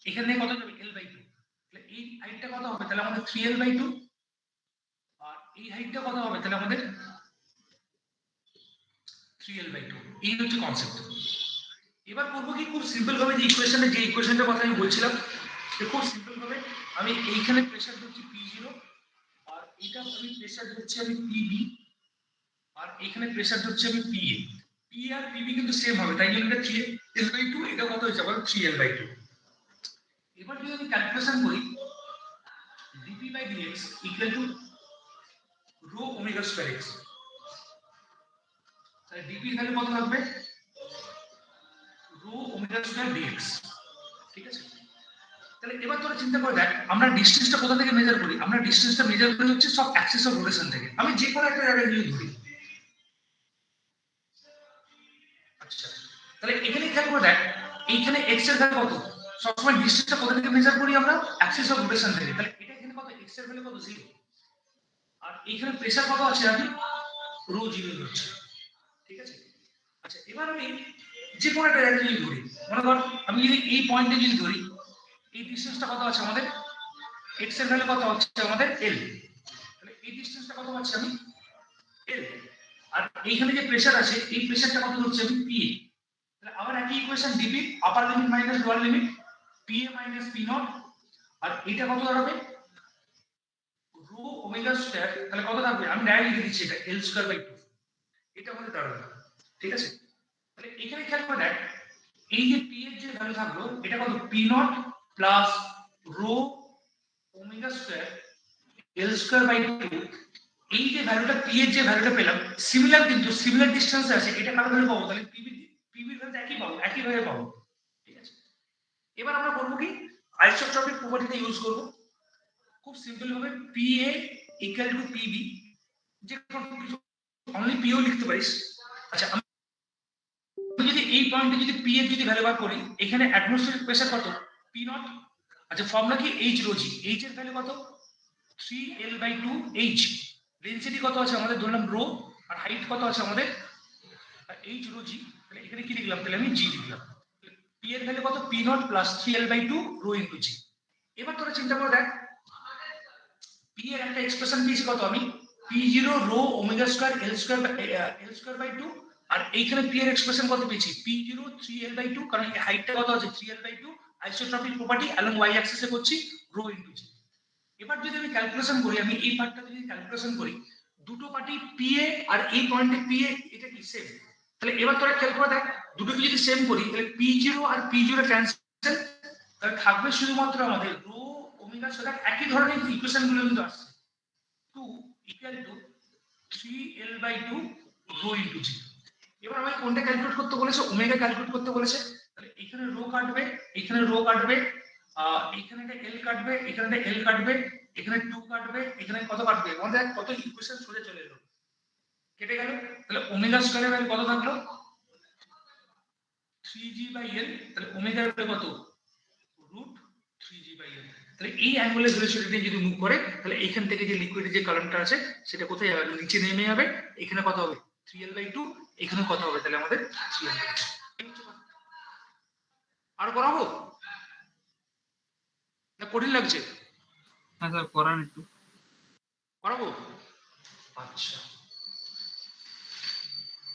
A: এখান থেকে কত যাবে L/2, তাহলে এই হাইটটা কত হবে, তাহলে আমাদের 3L/2, আর এই হাইটটা কত হবে, তাহলে আমাদের 3L/2। এই হচ্ছে কনসেপ্ট। এবার করবো কি খুব সিম্পল ভাবে যে ইকুয়েশনটার কথা আমি বলছিলাম, খুব সিম্পল ভাবে আমি এইখানে প্রেসার ধরছি P0, আর এটা আমি প্রেসার ধরছি আমি PB, আর এখানে প্রেসার ধরছি আমি PA। P আর PB কিন্তু সেম হবে, তাই জন্য এটা 3L/2, এটা কত হয়েছে আবার 3L/2। এবার যদি আমি ক্যালকুলেশন করি dP/dx equal to rho omega square x, তাহলে dP এর ভ্যালু কত থাকবে, রো ওমেগা স্কয়ার dx। ঠিক আছে, তাহলে এবার তোরা চিন্তা করে দেখ আমরা ডিসটেন্সটা কোথা থেকে মেজার করি, আমরা ডিসটেন্সটা মেজার করি হচ্ছে সব অ্যাক্সিস অফ রোটেশন থেকে। আমি যে কোনো একটা জায়গায় নিয়ে ধরি, আচ্ছা তাহলে এখানে খেয়াল করে দেখ এইখানে x এর ভ্যালু কত, সবসময় ডিস্টেন্সটা কোথা থেকে মেজার করি আমরা, অ্যাক্সিস অফ রোটেশন থেকে। তাহলে এটা এখানে কত, এক্স এর ভ্যালু কত 0, আর এখানে প্রেসার কত আছে আমি রো 0 ধরছি, ঠিক আছে। আচ্ছা এবার আমি যে কোনো একটা জায়গা যদি ধরি, মনে কর আমি যদি এই পয়েন্টে যদি ধরি, এই ডিসটেন্সটা কত আছে আমাদের, এক্স এর ভ্যালু কত হচ্ছে আমাদের এল, তাহলে এই ডিসটেন্সটা কত পাচ্ছি আমি এল, আর এইখানে যে প্রেসার আছে এই প্রেসারটা কত হচ্ছে আমি পি। তাহলে আবার একই equation dp, upper limit minus lower limit P A minus P naught, আর এটা কত দাঁড়াবে রো ওমেগা স্কয়ার, তাহলে কত থাকবে আমি ডাইরেক্ট লিখে দিচ্ছি এটা এল স্কয়ার বাই 2, এটা আমাদের দাঁড়াবে, ঠিক আছে। তাহলে এখানে খেয়াল করে দেখ, এই যে পি এর যে ভ্যালু থাকলো এটা কত P naught plus rho omega square L square by 2, এই যে ভ্যালুটা পি এর যে ভ্যালুটা পেলাম সিমিলার, কিন্তু সিমিলার ডিসটেন্স আছে, এটা কার ভ্যালু পাবো, তাহলে পিবি এর ভ্যালু একই পাবো, একই ভাবে পাবো, ঠিক আছে। এবার আমরা করব কি আইসোট্রপিক প্রপার্টিটা ইউজ করব, খুব সিম্পল ভাবে P A equal to PB, যে কিছু অনলি পিও লিখতে পারিস। আচ্ছা আমি যদি এই পয়েন্টে যদি পি এর যদি ভ্যালু বার করি, এখানে অ্যাটমসফিয়ারিক প্রেসার কত পি নট, আচ্ছা ফর্মুলা কি এইচ রো জি, এইচ এর ভ্যালু কত 3l/2 এইচ, ডেনসিটি কত আছে আমাদের ধরলাম রো, আর হাইট কত আছে আমাদের এইচ রো জি, তাহলে এখানে কি লিখলাম, তাহলে আমি জি লিখলাম, পি এর ভ্যালু কত P naught plus 3l/2 rho into g. এবার তোরা চিন্তা করে দেখ পি এর একটা এক্সপ্রেশন পেয়েছি কত আমি p0 rho omega square L square by 2, আর এইখানে পি এর এক্সপ্রেশন কত পেয়েছি p0 3l/2, কারণ এই হাইটটা কত আছে 3l/2, isotropic property along Y অ্যাক্সিসে করছি রো ইনটু জি। এবার যদি আমি ক্যালকুলেশন করি, আমি এই পার্টটা যদি ক্যালকুলেশন করি, দুটো পার্টি পিএ আর এই পয়েন্টে পিএ এটা কি সেম, তাহলে এবার তোরা খেয়াল করে দেখ দুটোকে যদি সেম করি তাহলে p0 আর p0 ক্যান্সেল, তাহলে থাকবে শুধুমাত্র আমাদের রো ওমেগা স্কয়ার, একই ধরনের ইকুয়েশন গুলো কিন্তু আসছে 2 equal to 3l/2 rho into g. এবার আমাকে কোনটা ক্যালকুলেট করতে বলেছে, ওমেগা ক্যালকুলেট করতে বলেছে, তাহলে এখানে রো কাটবে, এখানে রো কাটবে, এখানে একটা এল কাটবে, এখানে একটা এল কাটবে, এখানে 2 কাটবে, এখানে কত কাটবে, আমাদের কত ইকুয়েশন সোজা চলে এলো, কেটে গেল। তাহলে ওমেগা স্কয়ারের ভ্যালু কত থাকলো 3g/l, তাহলে ওমেগার ভ্যালু কত √3g/l। তাহলে এই অ্যাঙ্গুলার ভেলোসিটি যদি মুভ করে, তাহলে এখান থেকে যে লিকুইডের যে কারেন্টটা আছে সেটা কোথায় যাবে, নিচে নেমে যাবে, এখানে কত হবে 3l/2, এখানে কত হবে তাহলে আমাদের 3l/2। আর করাবো না কঠিন লাগছে,
E: হ্যাঁ স্যার করান একটু।
A: করাবো, আচ্ছা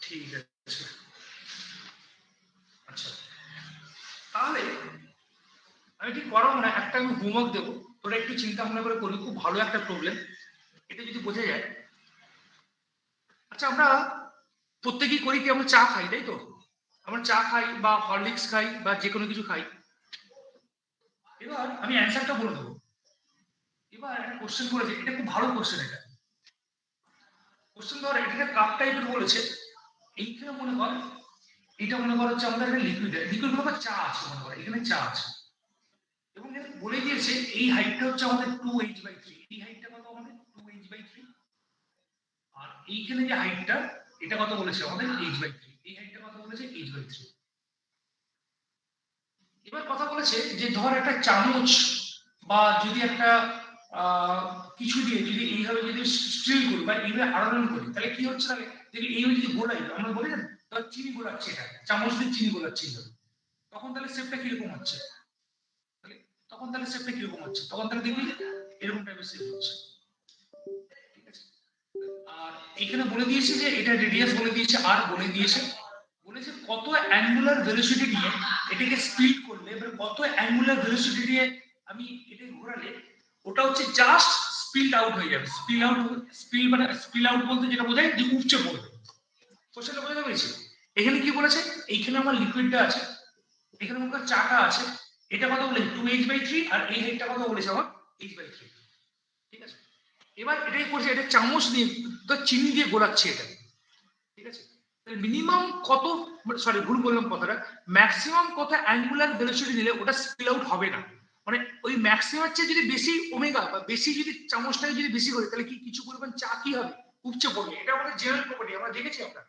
A: ঠিক আছে। আচ্ছা তাহলে আমি ঠিক করাবো না, একটা আমি হোমওয়ার্ক দেবো, তোরা একটু চিন্তা ভাবনা করে করবি, খুব ভালো একটা প্রবলেম, এটা যদি বোঝা যায়। আচ্ছা আমরা প্রত্যেকেই করি কি, আমরা চা খাই তাই তো, আমরা চা খাই বা হরলিক্স খাই বা যে কোনো কিছু খাই। এবার আমি অ্যান্সারটা বলে দেবো। এবার একটা কোশ্চেন করেছে, এটা খুব ভালো কোশ্চেন, এটা কোশ্চেন ধর এটা কাপ টাইপের বলেছে, এইখানে মনে কর এটা মনে কর হচ্ছে আমাদের একটা লিকুইড, লিকুইড মনে কর চা আছে, মনে কর এখানে চা আছে, এবং এখানে বলে দিয়েছে এই হাইটটা হচ্ছে আমাদের 2h/3, এই হাইটটা কত আমাদের 2h/3, আর এইখানে যে হাইটটা এটা কত বলেছে আমাদের h/3, এই হাইটটা কত বলেছে h/3। এবার কথা বলেছে যে ধর একটা চামচ বা যদি একটা কিছু দিয়ে যদি এইভাবে যদি স্টিল করি বা এইভাবে আড়ানো করি, তাহলে কি হচ্ছে, তাহলে যদি এইভাবে যদি গোলাই, আমরা বলি না ধর চিনি গোলাচ্ছি, এটা চামচ দিয়ে চিনি গোলাচ্ছি, তখন তাহলে শেপটা কিরকম হচ্ছে, তখন তাহলে শেপটা কিরকম হচ্ছে, তখন তাহলে দেখবি এরকম টাইপের শেপ হচ্ছে, ঠিক আছে। আর এখানে বলে দিয়েছে যে এটা রেডিয়াস বলে দিয়েছে, আর বলে দিয়েছে কত অ্যাঙ্গুলার ভেলোসিটি নিয়ে এটাকে স্পিড করলে, এবার কত অ্যাঙ্গুলার ভেলোসিটি দিয়ে আমি এটাকে ঘোরালে ওটা হচ্ছে জাস্ট স্পিড আউট হয়ে যাবে। স্পিল আউট বলতে যেটা বোঝায় যে উপচে পড়বে, কোশ্চেনটা বোঝা পেরেছি। এখানে কি বলেছে, এইখানে আমার লিকুইডটা আছে, এখানে আমার চাটা আছে, এটা কত বলেছে 2h/3, আর এই হাইটটা কত বলেছে আমার h/3, ঠিক আছে। এবার এটাই করছে, এটা চামচ দিয়ে তো চিনি দিয়ে গোলাচ্ছে এটা, ঠিক আছে। মিনিমাম কত, সরি ভুল বললাম কথাটা, ম্যাক্সিমাম কত অ্যাঙ্গুলার ভেলোসিটি নিলে ওটা স্পিল আউট হবে না, মানে ওই ম্যাক্সিমাম চেয়ে যদি বেশি ওমেগা বা বেশি যদি চামচটাকে যদি বেশি করে, তাহলে কি কিছু পরিমাণ চা কি হবে উপচে পড়বে, এটা আমাদের জেনারেল প্রপার্টি, আমরা দেখেছি, আমরা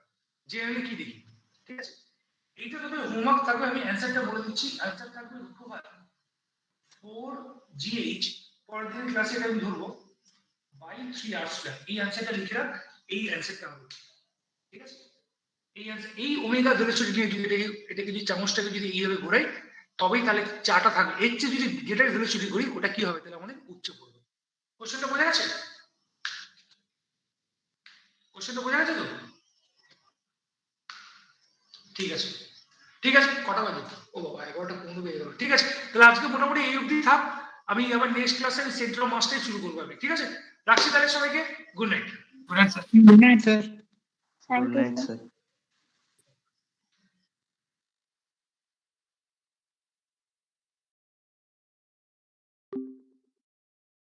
A: জেনারেলি কি দেখি, ঠিক আছে। এইটা তবে হোমওয়ার্ক থাকবে, আমি অ্যান্সারটা বলে দিচ্ছি, অ্যান্সার থাকবে 4gh পরের দিন ক্লাসে এটা আমি ধরবো বাই 3r স্কয়ার। এই অ্যানসারটা লিখে রাখ, এই অ্যানসারটা হবে, ঠিক আছে? এই অ্যানসার, এই ওমেগা ভেলোসিটি নিয়ে যদি এটাকে যদি চামচটাকে যদি এইভাবে ঘোরাই তবেই তাহলে চাটা থাকবে। এর চেয়ে যদি গ্রেটার ভেলোসিটি করি ওটা কি হবে, তাহলে আমাদের উচ্চ পড়বে। কোশ্চেনটা বোঝা গেছে? কোশ্চেনটা বোঝা গেছে তো? ঠিক আছে, ঠিক আছে, কটা বাজে? ও বাবা 11টা 15 বেজে গেল। ঠিক আছে, তাহলে আজকে মোটামুটি এই অবধি থাক। আমি আবার নেক্সট ক্লাসে সেন্ট্রাল মাস্টারই শুরু করবো আমি, ঠিক আছে? রাখছি তাহলে সবাইকে, good night.
E: Good answer.
G: Good night, sir.
H: Good night, sir.